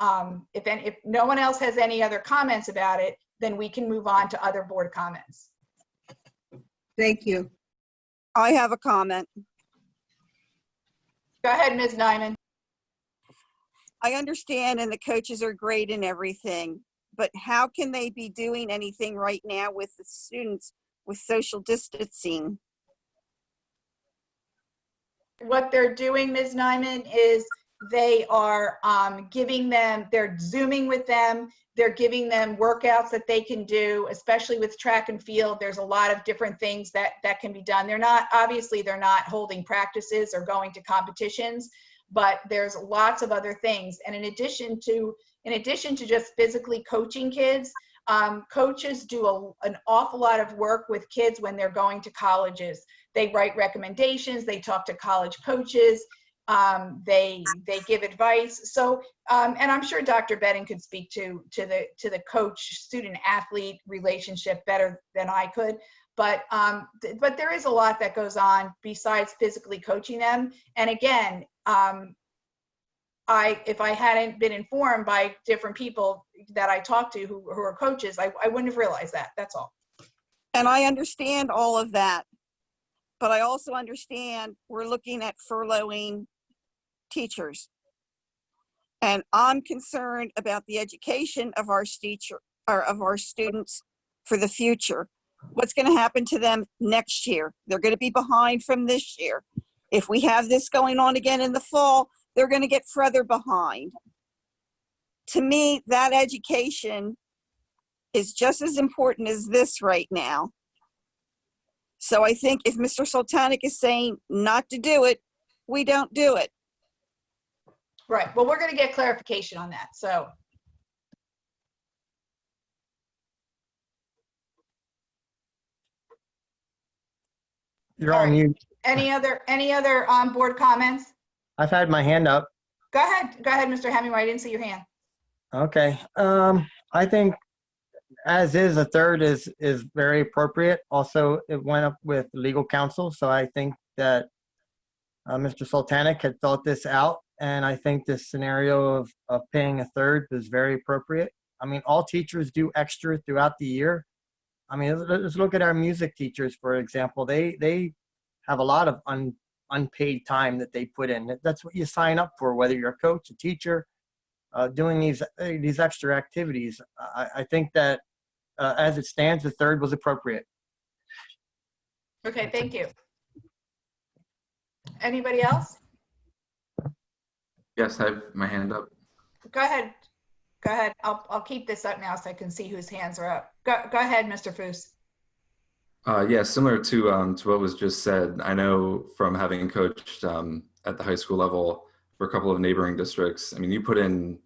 if no one else has any other comments about it, then we can move on to other board comments. Thank you. I have a comment. Go ahead, Ms. Nyman. I understand, and the coaches are great and everything, but how can they be doing anything right now with the students with social distancing? What they're doing, Ms. Nyman, is they are they're Zooming with them. They're giving them workouts that they can do, especially with track and field. There's a lot of different things that can be done. They're not holding practices or going to competitions, but there's lots of other things. And in addition to just physically coaching kids, coaches do an awful lot of work with kids when they're going to colleges. They write recommendations, they talk to college coaches, they give advice. So, and I'm sure Dr. Bedden could speak to the coach-student-athlete relationship better than I could. But there is a lot that goes on besides physically coaching them. And again, if I hadn't been informed by different people that I talked to who are coaches, I wouldn't have realized that. That's all. And I understand all of that, but I also understand we're looking at furloughing teachers. And I'm concerned about the education of our students for the future. What's going to happen to them next year? They're going to be behind from this year. If we have this going on again in the fall, they're going to get further behind. To me, that education is just as important as this right now. So I think if Mr. Sultanic is saying not to do it, we don't do it. Right. Well, we're going to get clarification on that. So. You're on mute. Any other board comments? I've had my hand up. Go ahead, Mr. Hemingway. I didn't see your hand. Okay. I think as is, a third is very appropriate. Also, it went up with legal counsel. So I think that Mr. Sultanic had thought this out. And I think this scenario of paying a third is very appropriate. I mean, all teachers do extra throughout the year. I mean, let's look at our music teachers, for example. They have a lot of unpaid time that they put in. That's what you sign up for, whether you're a coach, a teacher, doing these extra activities. I think that as it stands, the third was appropriate. Okay, thank you. Anybody else? Yes, I have my hand up. Go ahead. Go ahead. I'll keep this up now so I can see whose hands are up. Go ahead, Mr. Foose. Yeah, similar to what was just said. I know from having coached at the high school level for a couple of neighboring districts. I mean, you put in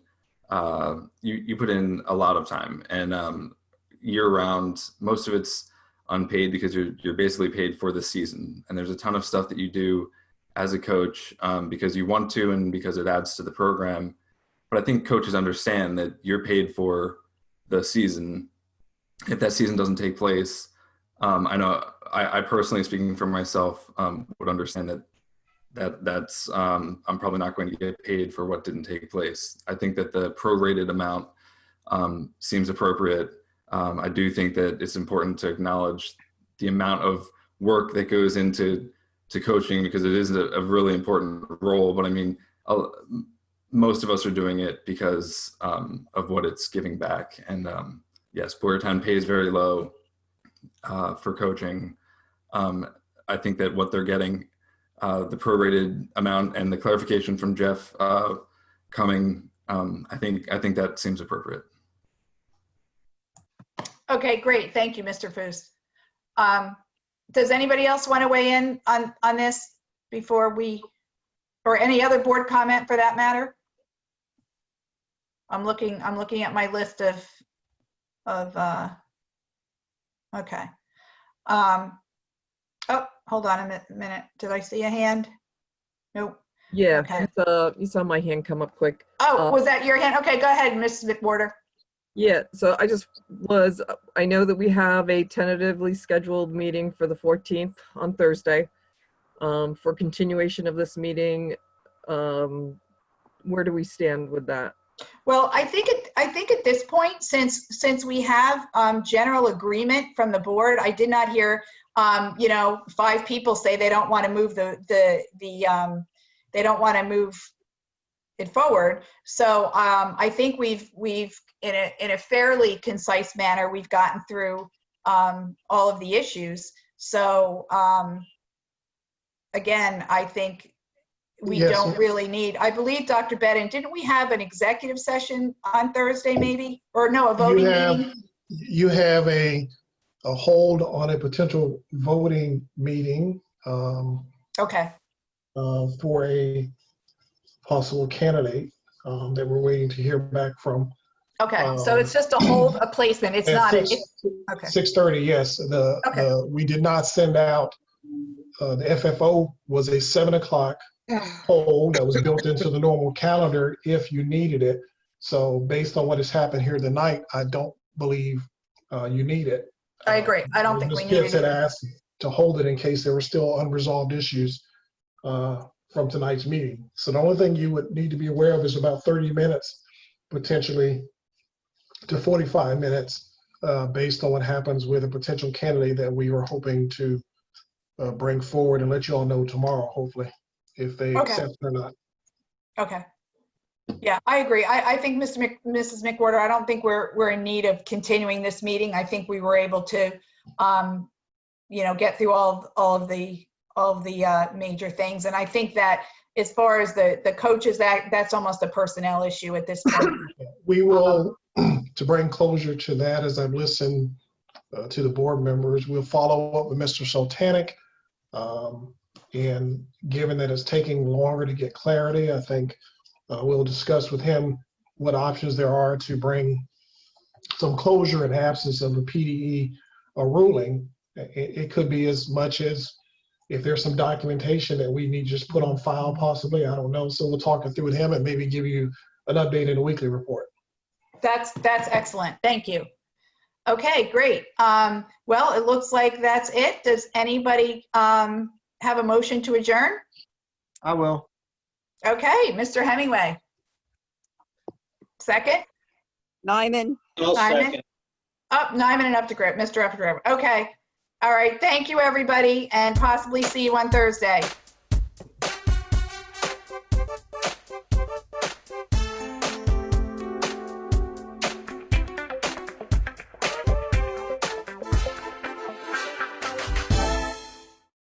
you put in a lot of time, and year round, most of it's unpaid because you're basically paid for the season. And there's a ton of stuff that you do as a coach because you want to and because it adds to the program. But I think coaches understand that you're paid for the season. If that season doesn't take place, I know I personally, speaking for myself, would understand that's I'm probably not going to get paid for what didn't take place. I think that the prorated amount seems appropriate. I do think that it's important to acknowledge the amount of work that goes into coaching, because it is a really important role. But I mean, most of us are doing it because of what it's giving back. And yes, Boyertown pays very low for coaching. I think that what they're getting, the prorated amount and the clarification from Jeff coming, I think that seems appropriate. Okay, great. Thank you, Mr. Foose. Does anybody else want to weigh in on this before or any other board comment for that matter? I'm looking at my list of okay. Oh, hold on a minute. Did I see a hand? Nope. Yeah, Okay. you saw my hand come up quick. Oh, was that your hand? Okay, go ahead, Mrs. McWhorter. Yeah, so I know that we have a tentatively scheduled meeting for the 14th on Thursday. For continuation of this meeting, where do we stand with that? Well, I think at this point, since we have general agreement from the board, I did not hear 5 people say they don't want to move they don't want to move it forward. So I think we've in a fairly concise manner, we've gotten through all of the issues. So again, I think we Yes. don't really need, I believe, Dr. Bedden, didn't we have an executive session on Thursday maybe? Or no, a voting meeting? You have a hold on a potential voting meeting Okay, for a possible candidate that we're waiting to hear back from. okay. So it's just a hold, a placement. It's At not, 6:30, yes. We did not send out, the FFO was a 7 o'clock hold that was built into the normal calendar if you needed it. So based on what has happened here tonight, I don't believe you need it. I agree. I don't think we Ms. need Pitts it. had asked to hold it in case there were still unresolved issues from tonight's meeting. So the only thing you would need to be aware of is about 30 minutes, potentially to 45 minutes, based on what happens with a potential candidate that we were hoping to bring forward and let you all know tomorrow, hopefully, if they accept or not. Okay. Yeah, I agree. I think Mrs. McWhorter, I don't think we're in need of continuing this meeting. I think we were able to, get through all of the major things. And I think that as far as the coaches, that's almost a personnel issue at this point. We will, to bring closure to that, as I've listened to the board members, we'll follow up with Mr. Sultanic. And given that it's taking longer to get clarity, I think we'll discuss with him what options there are to bring some closure in absence of a PDE ruling. It could be as much as if there's some documentation that we need to just put on file, possibly. I don't know. So we'll talk it through with him and maybe give you an update in a weekly report. That's excellent. Thank you. Okay, great. Well, it looks like that's it. Does anybody have a motion to adjourn? I will. Okay, Mr. Hemingway. Second? Nyman. I'll second. Oh, Nyman and Mr. Updegrove. Okay. All right. Thank you, everybody, and possibly see you on Thursday.